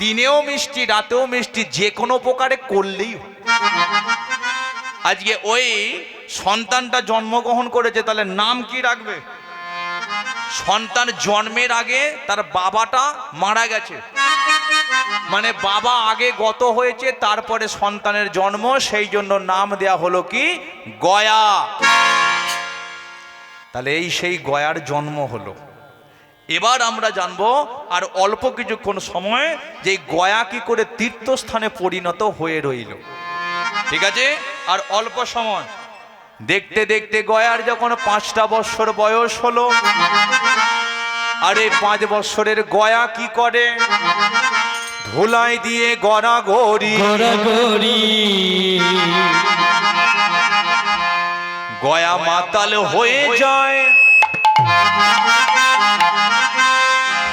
দিনেও মিষ্টি, রাতেও মিষ্টি, যে কোনো প্রকারে করলেই। আজকে ওই সন্তানটা জন্মগ্রহণ করেছে, তাহলে নাম কি রাখবে? সন্তান জন্মের আগে তার বাবাটা মারা গেছে, মানে বাবা আগে গত হয়েছে, তারপরে সন্তানের জন্ম, সেই জন্য নাম দেয়া হলো কি? গয়া। তাহলে এই সেই গয়ার জন্ম হলো। এবার আমরা জানবো আর অল্প কিছুক্ষণ সময় যে গয়া কি করে তীর্থস্থানে পরিণত হয়ে রইল। ঠিক আছে, আর অল্প সময়। দেখতে দেখতে গয়ার যখন 5টা বৎসর বয়স হলো, আর এই 5 বৎসরের গয়া কি করে? ধুলাই দিয়ে গড়াগড়ি গয়া মাতাল হয়ে যায়।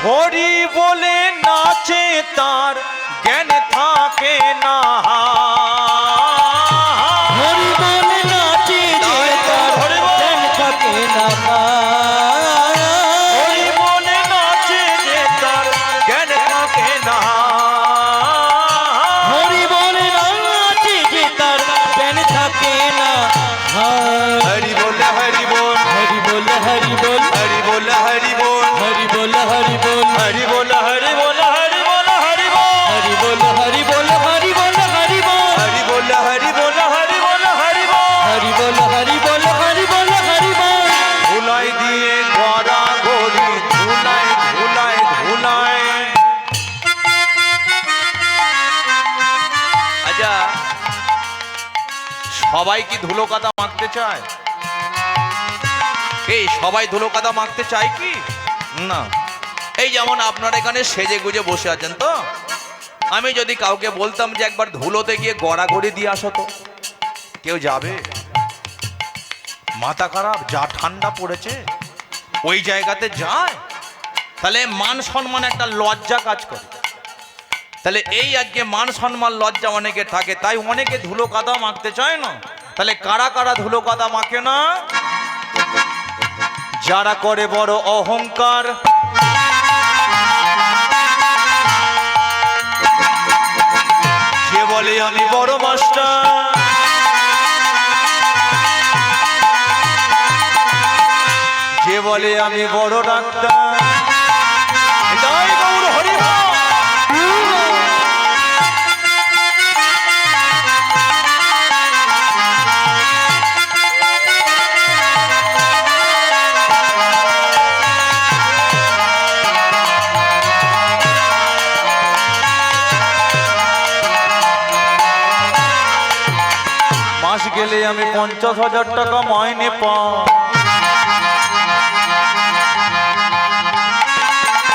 হরি বলে নাচে, তার জ্ঞান থাকে না। হরি বলে নাচে, তার জ্ঞান থাকে না। হরি বলে নাচে, তার জ্ঞান থাকে না। হরি বলে নাচে, তার জ্ঞান থাকে না। হরি বলে হরি বল, হরি বল, হরি বল, হরি বলে হরি বল, হরি বল, হরি বল, হরি বলে হরি বল, হরি বল হরি বল, হরি বল, হরি বল, হরি বল, হরি বল, হরি বলে হরি বল, হরি বল হরি বল, হরি বল, হরি বল, হরি বল, হরি বল। ধুলাই দিয়ে গড়া গড়ি, ধুলাই ধুলাই ধুলাই। আচ্ছা, সবাই কি ধুলো কাদা মাখতে চায়? এই সবাই ধুলো কাদা মাখতে চায় কি? না। এই যেমন আপনারা এখানে সেজে গুজে বসে আছেন, তো আমি যদি কাউকে বলতাম যে একবার ধুলোতে গিয়ে গড়াগড়ি দিয়ে আসো, তো কেউ যাবে? মাথা খারাপ, যা ঠান্ডা পড়েছে ওই জায়গাতে যায়, তাহলে মান সম্মান একটা লজ্জা কাজ করে। তাহলে এই আজকে মান সম্মান লজ্জা অনেকে থাকে, তাই অনেকে ধুলো কাদা মাখতে চায় না। তাহলে কারা কারা ধুলো কাদা মাখে না? যারা করে বড় অহংকার, যে বলে আমি বড় মাস্টার, যে বলে আমি বড় ডাক্তার, এটাই গৌর হরিবল। মাস গেলে আমি 50,000 টাকা মাইনে পাই।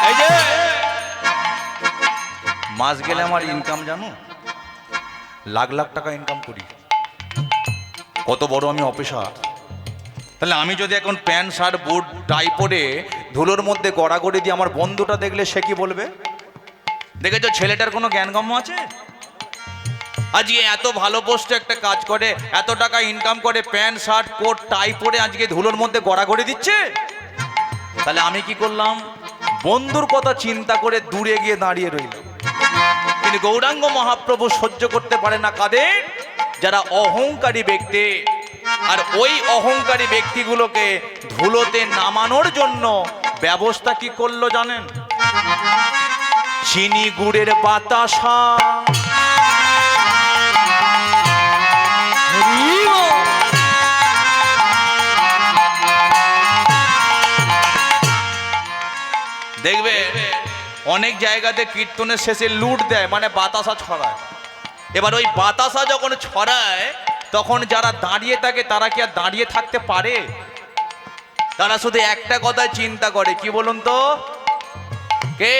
এই যে মাস গেলে আমার ইনকাম জানো, লাখ লাখ টাকা ইনকাম করি। কত বড় আমি অফিসার। তাহলে আমি যদি এখন প্যান্ট শার্ট বুট টাই পরে ধুলোর মধ্যে গড়াগড়ি দিয়ে আমার বন্ধুটা দেখলে সে কি বলবে? দেখেছো ছেলেটার কোনো জ্ঞানগম্য আছে? আজকে এত ভালো পোস্টে একটা কাজ করে, এত টাকা ইনকাম করে, প্যান্ট শার্ট কোট টাই পরে আজকে ধুলোর মধ্যে গড়াগড়ি দিচ্ছে। তাহলে আমি কি করলাম? বন্ধুর কথা চিন্তা করে দূরে গিয়ে দাঁড়িয়ে রইলাম। কিন্তু গৌরাঙ্গ মহাপ্রভু সহ্য করতে পারে না কাদের? যারা অহংকারী ব্যক্তি। আর ওই অহংকারী ব্যক্তিগুলোকে ধুলোতে নামানোর জন্য ব্যবস্থা কি করলো জানেন? চিনি গুড়ের বাতাসা, দেখবে অনেক জায়গাতে কীর্তনের শেষে লুট দেয়, মানে বাতাসা ছড়ায়। এবার ওই বাতাসা যখন ছড়ায় তখন যারা দাঁড়িয়ে থাকে তারা কি আর দাঁড়িয়ে থাকতে পারে? তারা শুধু একটা কথাই চিন্তা করে, কি বলুন তো? কে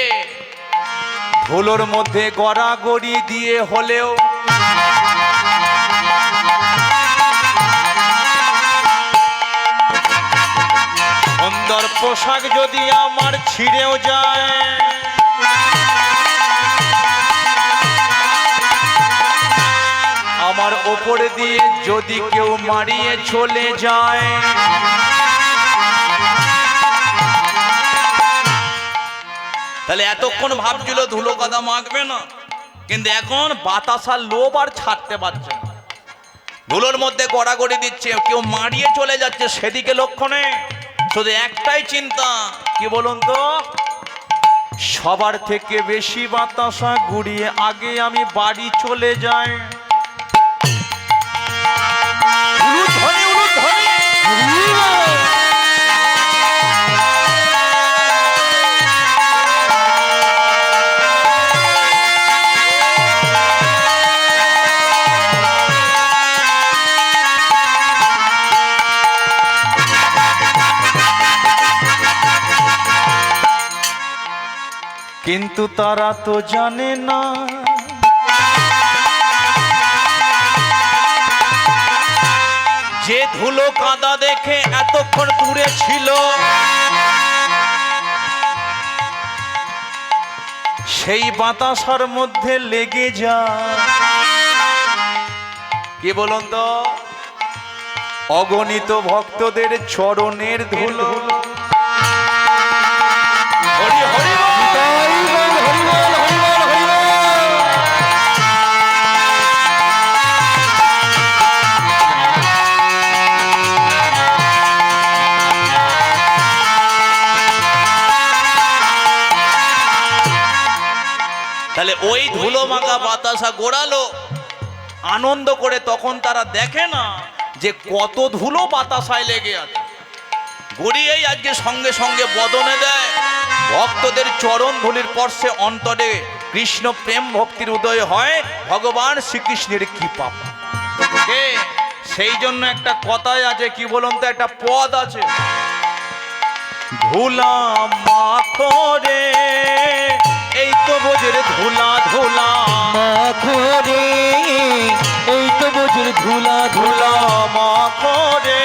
ধুলোর মধ্যে গড়াগড়ি দিয়ে হলেও সুন্দর পোশাক যদি আমার ছিঁড়েও যায়, আমার ওপরে দিয়ে যদি কেউ মারিয়ে চলে যায়, তাহলে এতক্ষণ ভাবছিল ধুলো কাদা মাখবে না, কিন্তু এখন বাতাসার লোভ আর ছাড়তে পারছে না। ধুলোর মধ্যে গড়াগড়ি দিচ্ছে, কেউ মারিয়ে চলে যাচ্ছে, সেদিকে লক্ষ্য নেই। শুধু একটাই চিন্তা, কি বলুন তো? সবার থেকে বেশি বাতাসা ঘুরিয়ে আগে আমি বাড়ি চলে যাই। উলুধ্বনি, উলুধ্বনি। কিন্তু তারা তো জানে না যে ধুলো কাদা দেখে এতক্ষণ দূরে ছিল, সেই বাতাসার মধ্যে লেগে যায়। কি বলুন তো? অগণিত ভক্তদের চরণের ধুলো। হরি হরি বল। তাহলে ওই ধুলো মাখা বাতাসা গোড়ালো আনন্দ করে, তখন তারা দেখে না যে কত ধুলো বাতাসায় লেগে আছে। গড়িয়েই আজকে সঙ্গে সঙ্গে বদনে দেয়। ভক্তদের চরণ ধুলির স্পর্শে অন্তরে কৃষ্ণ প্রেম ভক্তির উদয় হয়। ভগবান শ্রীকৃষ্ণের কৃপা। সেই জন্য একটা কথাই আছে, কি বলুন তো? একটা পদ আছে, ধুলা মাখো রে, এই তো বোঝের ধুলা ধুলা মাখো রে, এই তো বোঝের ধুলা ধুলা মাখো রে,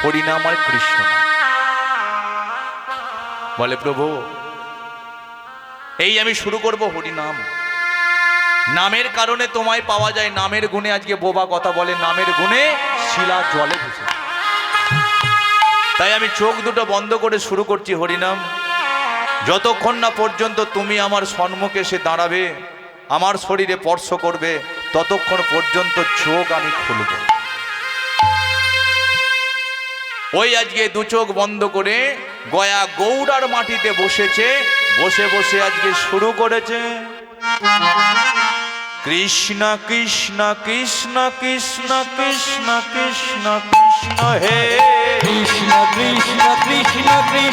হরিনাম আর কৃষ্ণ নাম। বলে প্রভু এই আমি শুরু করব হরিনাম। নামের কারণে তোমায় পাওয়া যায়, নামের গুণে আজকে বোবা কথা বলে, নামের গুণে শিলা জলে ভেসে। তাই আমি চোখ দুটো বন্ধ করে শুরু করছি হরিনাম। যতক্ষণ না পর্যন্ত তুমি আমার সম্মুখে এসে দাঁড়াবে, আমার শরীরে স্পর্শ করবে, ততক্ষণ পর্যন্ত চোখ আমি খুলব। ওই আজকে দু চোখ বন্ধ করে গয়া গৌড়ার মাটিতে বসেছে, বসে বসে আজকে শুরু করেছে কৃষ্ণ কৃষ্ণ কৃষ্ণ কৃষ্ণ কৃষ্ণ কৃষ্ণ কৃষ্ণ হে কৃষ্ণ কৃষ্ণ কৃষ্ণ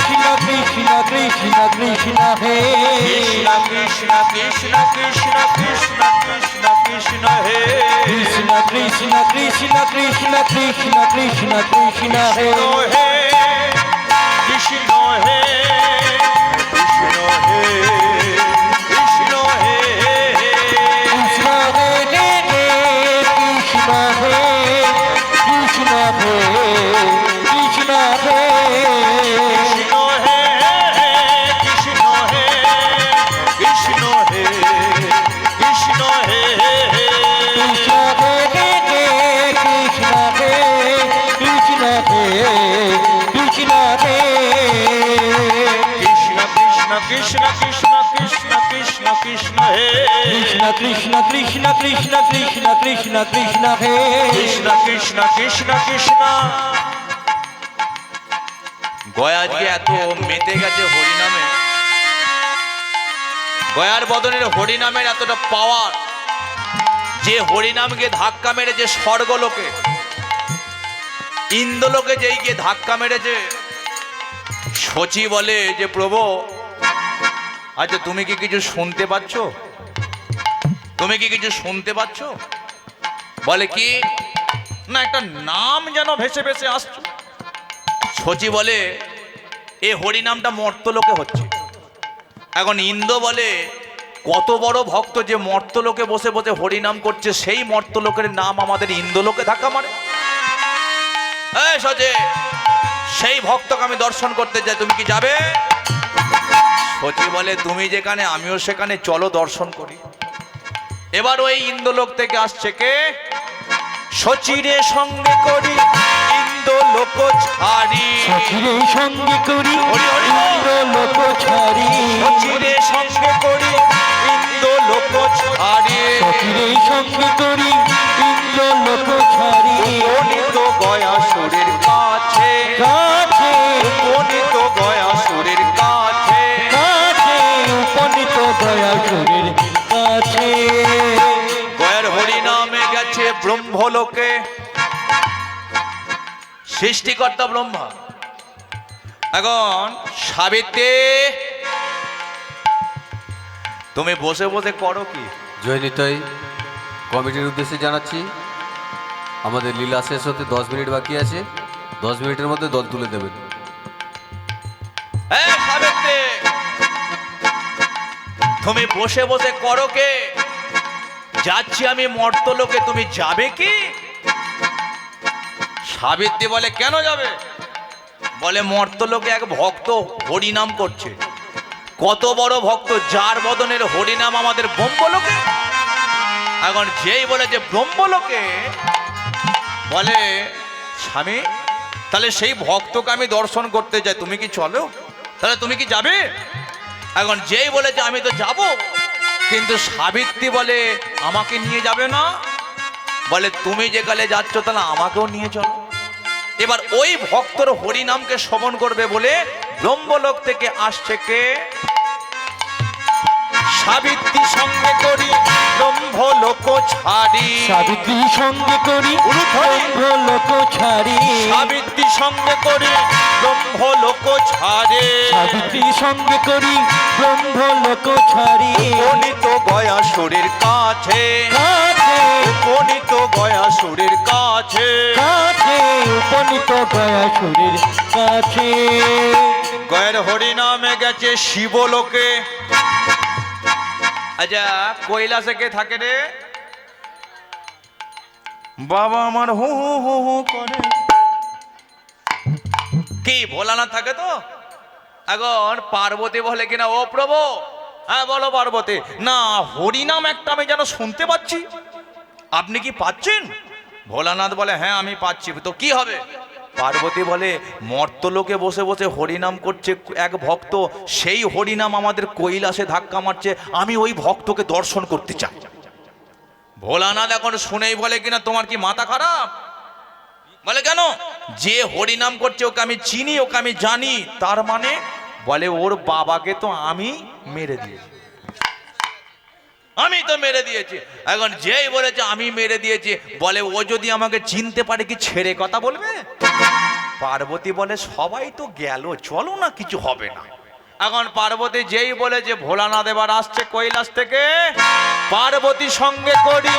কৃষ্ণ কৃষ্ণ কৃষ্ণ কৃষ্ণ হে কৃষ্ণ কৃষ্ণ কৃষ্ণ কৃষ্ণ কৃষ্ণ কৃষ্ণ কৃষ্ণ হে কৃষ্ণ কৃষ্ণ কৃষ্ণ কৃষ্ণ কৃষ্ণ কৃষ্ণ কৃষ্ণ হে কৃষ্ণ হে কৃষ্ণ হে কৃষ্ণ হে কৃষ্ণ হে কৃষ্ণ হে কৃষ্ণ হে কৃষ্ণ হে কৃষ্ণ হে কৃষ্ণ হে কৃষ্ণ হে কৃষ্ণ হে কৃষ্ণ হে কৃষ্ণ হে কৃষ্ণ হে কৃষ্ণ হে কৃষ্ণ কৃষ্ণ কৃষ্ণ কৃষ্ণ কৃষ্ণ কৃষ্ণ হে কৃষ্ণ কৃষ্ণ কৃষ্ণ কৃষ্ণ কৃষ্ণ কৃষ্ণ কৃষ্ণ হে কৃষ্ণ কৃষ্ণ কৃষ্ণ কৃষ্ণ। গয়া আজকে এত মেতে গেছে হরিনামে, গয়ার বদনের হরিনামের এতটা পাওয়ার যে হরিনামকে ধাক্কা মেরেছে স্বর্গলোকে, ইন্দ্রলোকে যেই গিয়ে ধাক্কা মেরেছে। শচী বলে যে প্রভু আচ্ছা তুমি কি কিছু শুনতে পাচ্ছ, তুমি কি কিছু শুনতে পাচ্ছ? বলে কি না একটা নাম যেন ভেসে ভেসে আসছে। শচী বলে এ হরিনামটা মর্তলোকে হচ্ছে। এখন ইন্দ্র বলে কত বড় ভক্ত যে মর্তলোকে বসে বসে হরিনাম করছে, সেই মর্তলোকের নাম আমাদের ইন্দ্রলোকে ধাক্কা মারে। এই শচী সেই ভক্তকে আমি দর্শন করতে চাই, তুমি কি যাবে? শচী বলে তুমি যেখানে আমিও সেখানে, চলো দর্শন করি। এবার ওই ইন্দ্রলোক থেকে আসছে কে? শচীরে সঙ্গে করি ইন্দ্রলোক ছাড়ি, সচিরে সঙ্গে করি হরি হরি বল। ইন্দ্রলোক ছাড়ি শচীরে সঙ্গে করি ইন্দ্রলোক ছাড়ি, সচিরে সঙ্গে করি ইন্দ্রলোক ছাড়ি উপনীত গয়াসুরের কাছে, কাছে উপনীত গয়াসুরের কাছে। কাছে উপনীত দয়াসুরের কাছে গয়ার হরিনামে গেছে ব্রহ্মলোকে, সৃষ্টিকর্তা ব্রহ্মা। এখন সাবিত্রী তুমি বসে বসে করো কি? জয় নিতাই। কমিটির উদ্দেশ্যে জানাচ্ছি আমাদের লীলা শেষ হতে 10 মিনিট বাকি আছে, 10 মিনিটের মধ্যে দল তুলে দেবেন। এই সাবিত্রী তুমি বসে বসে করো কে? যাচ্ছি আমি মর্তলোকে, তুমি যাবে কি? সাবিত্রী বলে কেন যাবে? বলে মর্তলোকে এক ভক্ত হরিনাম করছে। কত বড় ভক্ত, যার বদনের হরিনাম আমাদের ব্রহ্মলোকে। এখন যেই বলে যে ব্রহ্মলোকে, বলে স্বামী তাহলে সেই ভক্তকে আমি দর্শন করতে চাই, তুমি কি চলো? তাহলে তুমি কি যাবে? এখন যেই বলে যে আমি তো যাব, কিন্তু সাবিত্রী বলে আমাকে নিয়ে যাবে না। বলে তুমি যেখানে যাচ্ছ তাহলে আমাকেও নিয়ে চলো। এবার ওই ভক্তর হরিনামকে শ্রবণ করবে বলে ব্রহ্মলোক থেকে আসছে কে? সাবিত্রী সঙ্গে করি ব্রহ্মলোক ছাড়ি, সাবিত্রী সঙ্গে করি ব্রহ্মলোক ছাড়ি সাবিত্রী সঙ্গে করি ব্রহ্মলোক ছাড়ে, সাবিত্রী সঙ্গে করি ব্রহ্মলোক ছাড়ি উপনীত গয়াসুরের কাছে, কাছে উপনীত গয়াসুরের কাছে। কাছে উপনীত দয়াসুরের কাছে গয়ের হরিনামে গেছে শিবলোকে। আচ্ছা কৈলাসে কে থাকে রে? বাবা আমার হু হু হু হু করে কি ভোলানাথ থাকে তো? এখন পার্বতী বলে কিনা, ও প্রভু, হ্যাঁ বলো পার্বতী, না হরিনাম একটা আমি যেন শুনতে পাচ্ছি, আপনি কি পাচ্ছেন? ভোলানাথ বলে হ্যাঁ আমি পাচ্ছি, তো কি হবে? পার্বতী বলে মর্তলোকে বসে বসে হরিনাম করছে এক ভক্ত, সেই হরিনাম আমাদের কৈলাসে ধাক্কা মারছে, আমি ওই ভক্তকে দর্শন করতে চাই। ভোলানাথ এখন শুনেই বলে কিনা, তোমার কি মাথা খারাপ? বলে কেন? যে হরিনাম করছে ওকে আমি চিনি, ওকে আমি জানি, তার মানে বলে ওর বাবাকে তো আমি মেরে দিয়েছি, আমি তো মেরে দিয়েছি। এখন যেই বলেছে আমি মেরে দিয়েছি, বলে ও যদি আমাকে চিনতে পারে কি ছেড়ে কথা বলবে? পার্বতী বলে সবাই তো গেল, চলো না, কিছু হবে না। এখন পার্বতী যেই বলে যে ভোলানাথ এবার আসছে কৈলাস থেকে, পার্বতী সঙ্গে করি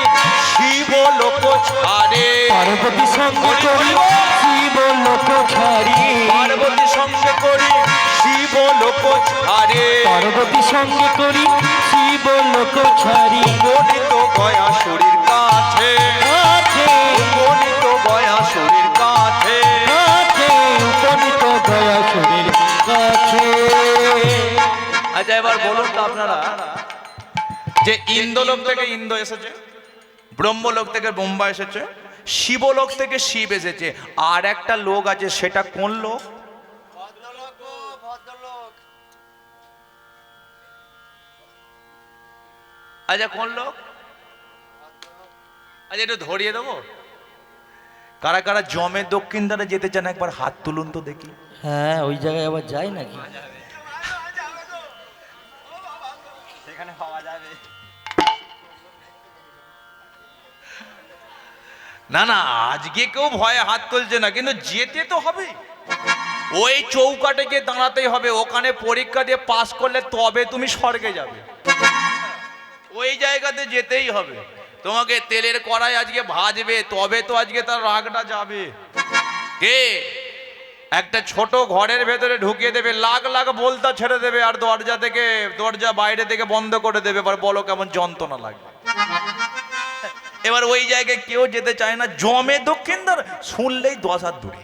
শিব লোক ছাড়ে, পার্বতী সঙ্গে করি শিব লোক ছাড়ি, পার্বতী সঙ্গে করি শিব লোক ছাড়ে, পার্বতী সঙ্গে করি শিব লোক ছাড়ি, গণিত গয়া শরীর কাছে, আছে গণিত গয়া শরীর কাছে। আছে উপনীত দয়া শরীর কাছে। আচ্ছা এবার বলুন তো আপনারা, যে ইন্দ্রলোক থেকে ইন্দ্র এসেছে, ব্রহ্মলোক থেকে ব্রহ্মা এসেছে, শিবলোক থেকে শিব এসেছে, আর একটা লোক আছে, সেটা কোন লোক? আচ্ছা কোন লোক? আচ্ছা একটু ধরিয়ে দেবো, কারা কারা জমের দক্ষিণ দ্বারা যেতে চান একবার হাত তুলুন তো দেখি। হ্যাঁ ওই জায়গায় আবার যাই নাকি? সেখানে পাওয়া যাবে না? না আজকে কেউ ভয়ে হাত তুলছে না, কিন্তু যেতে তো হবে, ওই চৌকাটে গিয়ে দাঁড়াতেই হবে, ওখানে পরীক্ষা দিয়ে পাস করলে তবে তুমি স্বর্গে যাবে, ওই জায়গাতে যেতেই হবে। তোমাকে তেলের কড়াই আজকে ভাজবে, তবে তো আজকে তার রাগটা যাবে। কে একটা ছোট ঘরের ভেতরে ঢুকিয়ে দেবে, লাখ লাখ বলতা ছেড়ে দেবে, আর দরজা বাইরে থেকে বন্ধ করে দেবে, এবার বলো কেমন যন্ত্রণা লাগবে। এবার ওই জায়গায় কেউ যেতে চায় না, জমে দক্ষিণ দ্বার শুনলেই 10 হাত দূরে।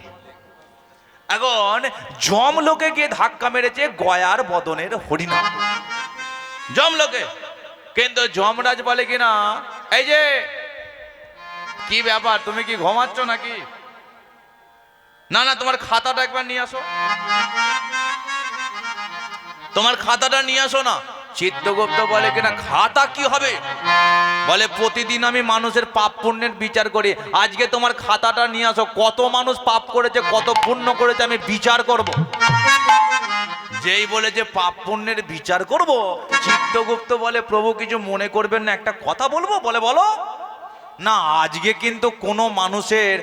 এখন জম লোকে গিয়ে ধাক্কা মেরেছে গয়ার বদনের হরিনাম, জম লোকে। কিন্তু যমরাজ বলে কিনা, এই যে কি ব্যাপার, তুমি কি ঘুমাচ্ছ নাকি? না না তোমার খাতাটা একবার নিয়ে আসো, তোমার খাতাটা নিয়ে আসো না। চিত্রগুপ্ত বলে কিনা, খাতা কি হবে? বলে প্রতিদিন আমি মানুষের পাপ পুণ্যের বিচার করি, আজকে তোমার খাতাটা নিয়ে আসো, কত মানুষ পাপ করেছে কত পুণ্য করেছে আমি বিচার করব। যেই বলে যে পাপ পুণ্যের বিচার করব, চিত্রগুপ্ত বলে প্রভু কিছু মনে করবেন না, একটা কথা বলবো। বলে বলো। না আজকে কিন্তু কোনো মানুষের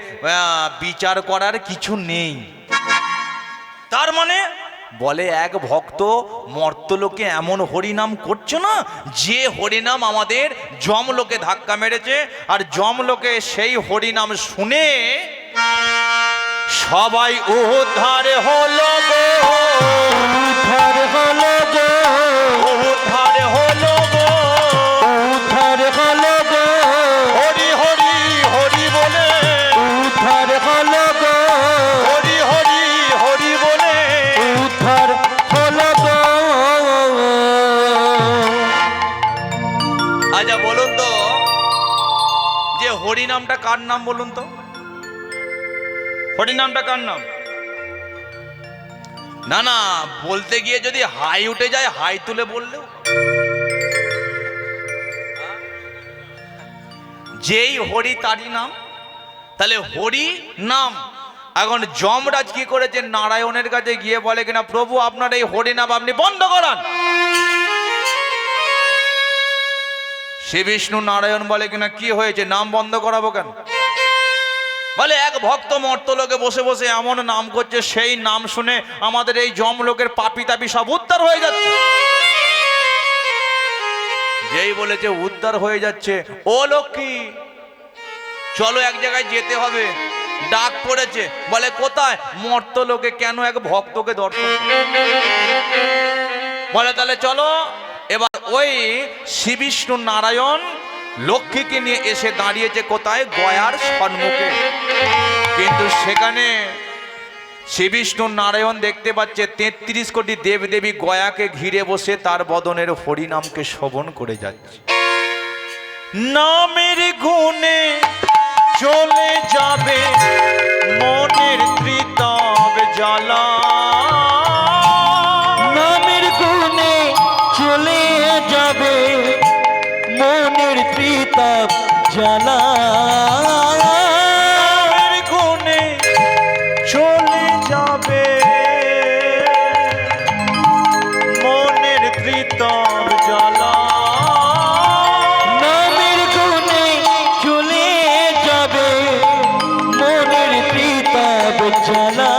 বিচার করার কিছু নেই। তার মানে বলে এক ভক্ত মর্তলোকে এমন হরিনাম করছো না, যে হরিনাম আমাদের যমলোকে ধাক্কা মেরেছে, আর যমলোকে সেই হরিনাম শুনে সবাই উদ্ধার হলো গো, উদ্ধার হলো গো, উদ্ধার হলো গো, উদ্ধার হলো গো, হরি হরি হরি বলে, উদ্ধার হলো গো, হরি হরি হরি বলে উদ্ধার হলো গো। আচ্ছা বলুন তো, যে হরিনামটা কার নাম বলুন তো? হরিনামটা কার নাম? না না বলতে গিয়ে যদি হাই উঠে যায়, হাই তুলে বললেও, যেই হরি তারই নাম, তাহলে হরি নাম। এখন যমরাজ কি করেছে, নারায়ণের কাছে গিয়ে বলে কিনা, প্রভু আপনার এই হরিনাম আপনি বন্ধ করান। শ্রী বিষ্ণু নারায়ণ বলে কিনা, কি হয়েছে, নাম বন্ধ করাবো কেন? বলে এক ভক্ত মর্তলোকে বসে বসে এমন নাম করছে, সেই নাম শুনে আমাদের এই যমলোকের পাপী তাপি সব উদ্ধার হয়ে যাচ্ছে। যেই বলেছে উদ্ধার হয়ে যাচ্ছে, ও লক্ষ্মী চলো এক জায়গায় যেতে হবে, ডাক পড়েছে। বলে কোথায়? মর্তলোকে। কেন? এক ভক্তকে দর্শন। বলে তাহলে চলো। এবার ওই শ্রী বিষ্ণু নারায়ণ লক্ষ্মীকে নিয়ে এসে দাঁড়িয়েছে কোথায়? গয়ার সম্মুখে। কিন্তু সেখানে শ্রী বিষ্ণু নারায়ণ দেখতে পাচ্ছে ৩৩ কোটি দেবদেবী গয়াকে ঘিরে বসে তার বদনের হরিনামকে শোভন করে যাচ্ছে। নামের গুণে চলে যাবে মনের ত্রিতাপ জ্বালা, নামের গুণে চলে যাবে মনের ত্রিতাপ জ্বালা, নামের গুণে চলে যাবে মনের ত্রিতাপ জ্বালা, নামের গুণে চলে যাবে মনের ত্রিতাপ জ্বালা,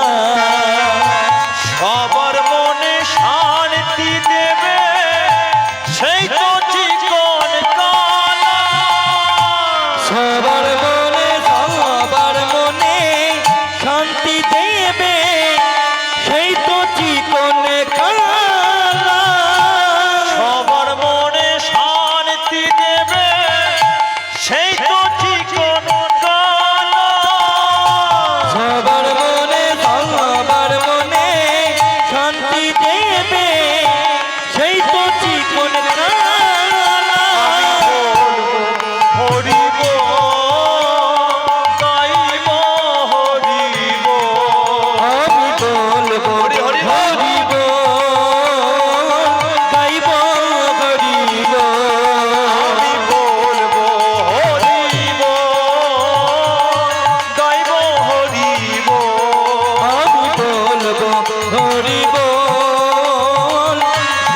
সবার মনে শান্তি দেবে সেই তো চিকন কালা, সবার মনে শান্তি দেবে সেই তো চিকন কালা, সবার মনে শান্তি দেবে সেই তো চিকন কালা, সবার মনে শান্তি দেবে সেই তো চিকন কালা। হরিব গাইব হরিব, আমি বলবো হরি হরি হরিব গাইব হরিব, আমি বলবো হরিব গাইব হরিব, আমি বলবো হরিব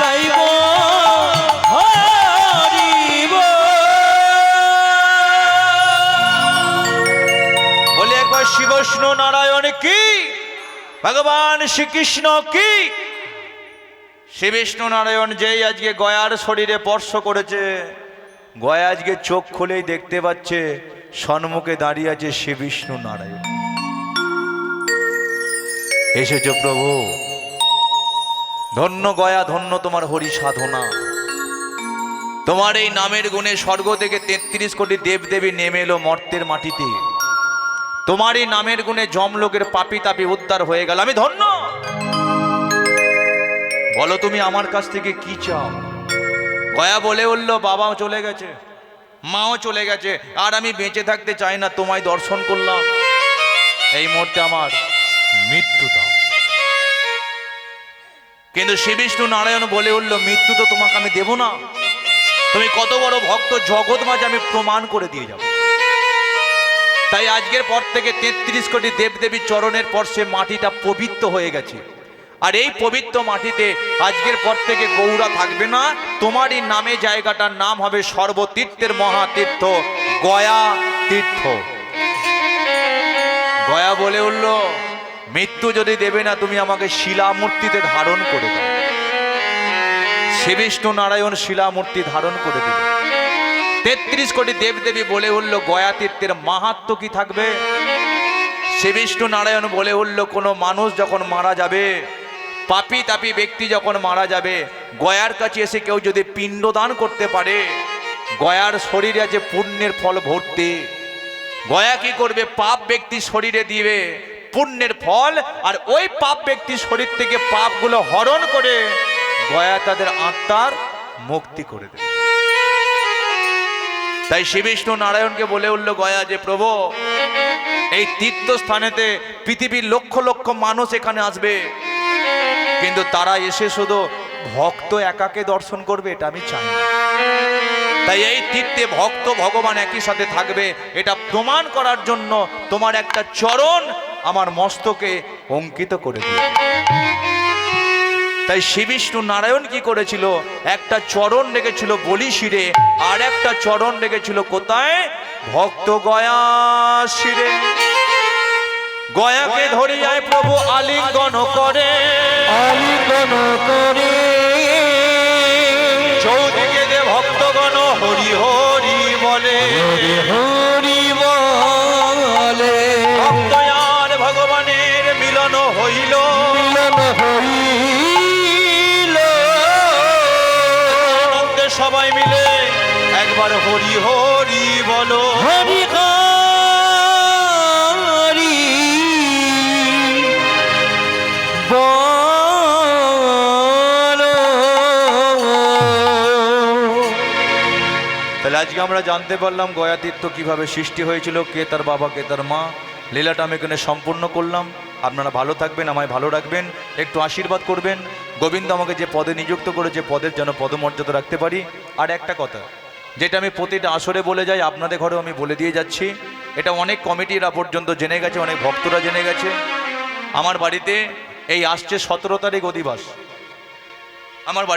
গাইব হরিব। বলে একবার শ্রী বৈষ্ণব নারায়ণ কি, ভগবান শ্রীকৃষ্ণ কি। শ্রী বিষ্ণু নারায়ণ যেই আজকে গয়ার শরীরে স্পর্শ করেছে, গয়া আজকে চোখ খুলেই দেখতে পাচ্ছে সম্মুখে দাঁড়িয়ে আছে শ্রী বিষ্ণু নারায়ণ। এসেছো প্রভু, ধন্য গয়া, ধন্য তোমার হরি সাধনা। তোমার এই নামের গুণে স্বর্গ থেকে ৩৩ কোটি দেবদেবী নেমে এলো মর্তের মাটিতে। তোমার এই নামের গুণে যমলোকের পাপী তাপি উদ্ধার হয়ে গেল, আমি ধন্য। বলো তুমি আমার কাছ থেকে কি চাও? গয়া বলে উঠল, বাবাও চলে গেছে, মাও চলে গেছে, আর আমি বেঁচে থাকতে চাই না, তোমায় দর্শন করলাম, এই মুহূর্তে আমার মৃত্যু দাও। কিন্তু শ্রী বিষ্ণু নারায়ণ বলে উঠল, মৃত্যু তো তোমাকে আমি দেব না, তুমি কত বড় ভক্ত জগৎ মাঝে আমি প্রমাণ করে দিয়ে যাব। তাই আজকের পর থেকে ৩৩ কোটি দেবদেবীর চরণের স্পর্শে মাটিটা পবিত্র হয়ে গেছে। আর এই পবিত্র মাটিতে আজকের পর থেকে গৌরা থাকবে না, তোমারই নামে জায়গাটার নাম হবে সর্বতীর্থের মহাতীর্থ গয়া তীর্থ। গয়া বলে উঠল, মৃত্যু যদি দেবে না, তুমি আমাকে শিলামূর্তিতে ধারণ করে দাও। শ্রী বিষ্ণু নারায়ণ শিলামূর্তি ধারণ করে দিল। ৩৩ কোটি দেবদেবী বলে উঠল, গয়া তীর্থের মাহাত্ম্য কি থাকবে? শ্রী বিষ্ণু নারায়ণ বলে উঠল, কোনো মানুষ যখন মারা যাবে, পাপী তাপী ব্যক্তি যখন মারা যাবে, গয়ার কাছে এসে কেউ যদি পিণ্ডদান করতে পারে, গয়ার শরীরে আছে পুণ্যের ফল ভর্তি। গয়া কি করবে? পাপ ব্যক্তি শরীরে দিবে পুণ্যের ফল, আর ওই পাপ ব্যক্তির শরীর থেকে পাপগুলো হরণ করে গয়া তাদের আত্মার মুক্তি করে দেবে। তাই শ্রী বিষ্ণু নারায়ণকে বলে উঠল গয়া যে, প্রভু এই তীর্থস্থানেতে পৃথিবীর লক্ষ লক্ষ মানুষ এখানে আসবে, কিন্তু তারা এসে শুধু ভক্ত একাকে দর্শন করবে, এটা আমি চাই না। তাই এই তীর্থে ভক্ত ভগবান একই সাথে থাকবে, এটা প্রমাণ করার জন্য তোমার একটা চরণ আমার মস্তকে অঙ্কিত করে দিল। তাই শ্রী বিষ্ণু নারায়ণ কি করেছিল? একটা চরণ রেখেছিল বলি শিরে, আর একটা চরণ রেখেছিল কোথায়? ভক্ত গয়া শিরে। গয়াকে ধরিয়ায় প্রভু আলিঙ্গন করে, আলিঙ্গন করে চৌদিকে যে ভক্তগণ হরি হরি বলে, হরি হরি বলে, ভক্তয়ার ভগবানের মিলন হইল, মিলন হইল, আনন্দে সবাই মিলে একবার হরি হরি বলো। হরি হরি আমরা জানতে পারলাম গয়া তীর্থ কীভাবে সৃষ্টি হয়েছিল, কে তার বাবা কে তার মা। লীলাটা আমি এখানে সম্পূর্ণ করলাম। আপনারা ভালো থাকবেন, আমায় ভালো রাখবেন, একটু আশীর্বাদ করবেন। গোবিন্দ আমাকে যে পদে নিযুক্ত করেছে পদের যেন পদমর্যাদা রাখতে পারি। আর একটা কথা যেটা আমি প্রতিটা আসরে বলে যাই, আপনাদের ঘরেও আমি বলে দিয়ে যাচ্ছি, এটা অনেক কমিটিরা পর্যন্ত জেনে গেছে, অনেক ভক্তরা জেনে গেছে। আমার বাড়িতে এই আসছে 17 তারিখ অধিবাস। আমার বাড়ি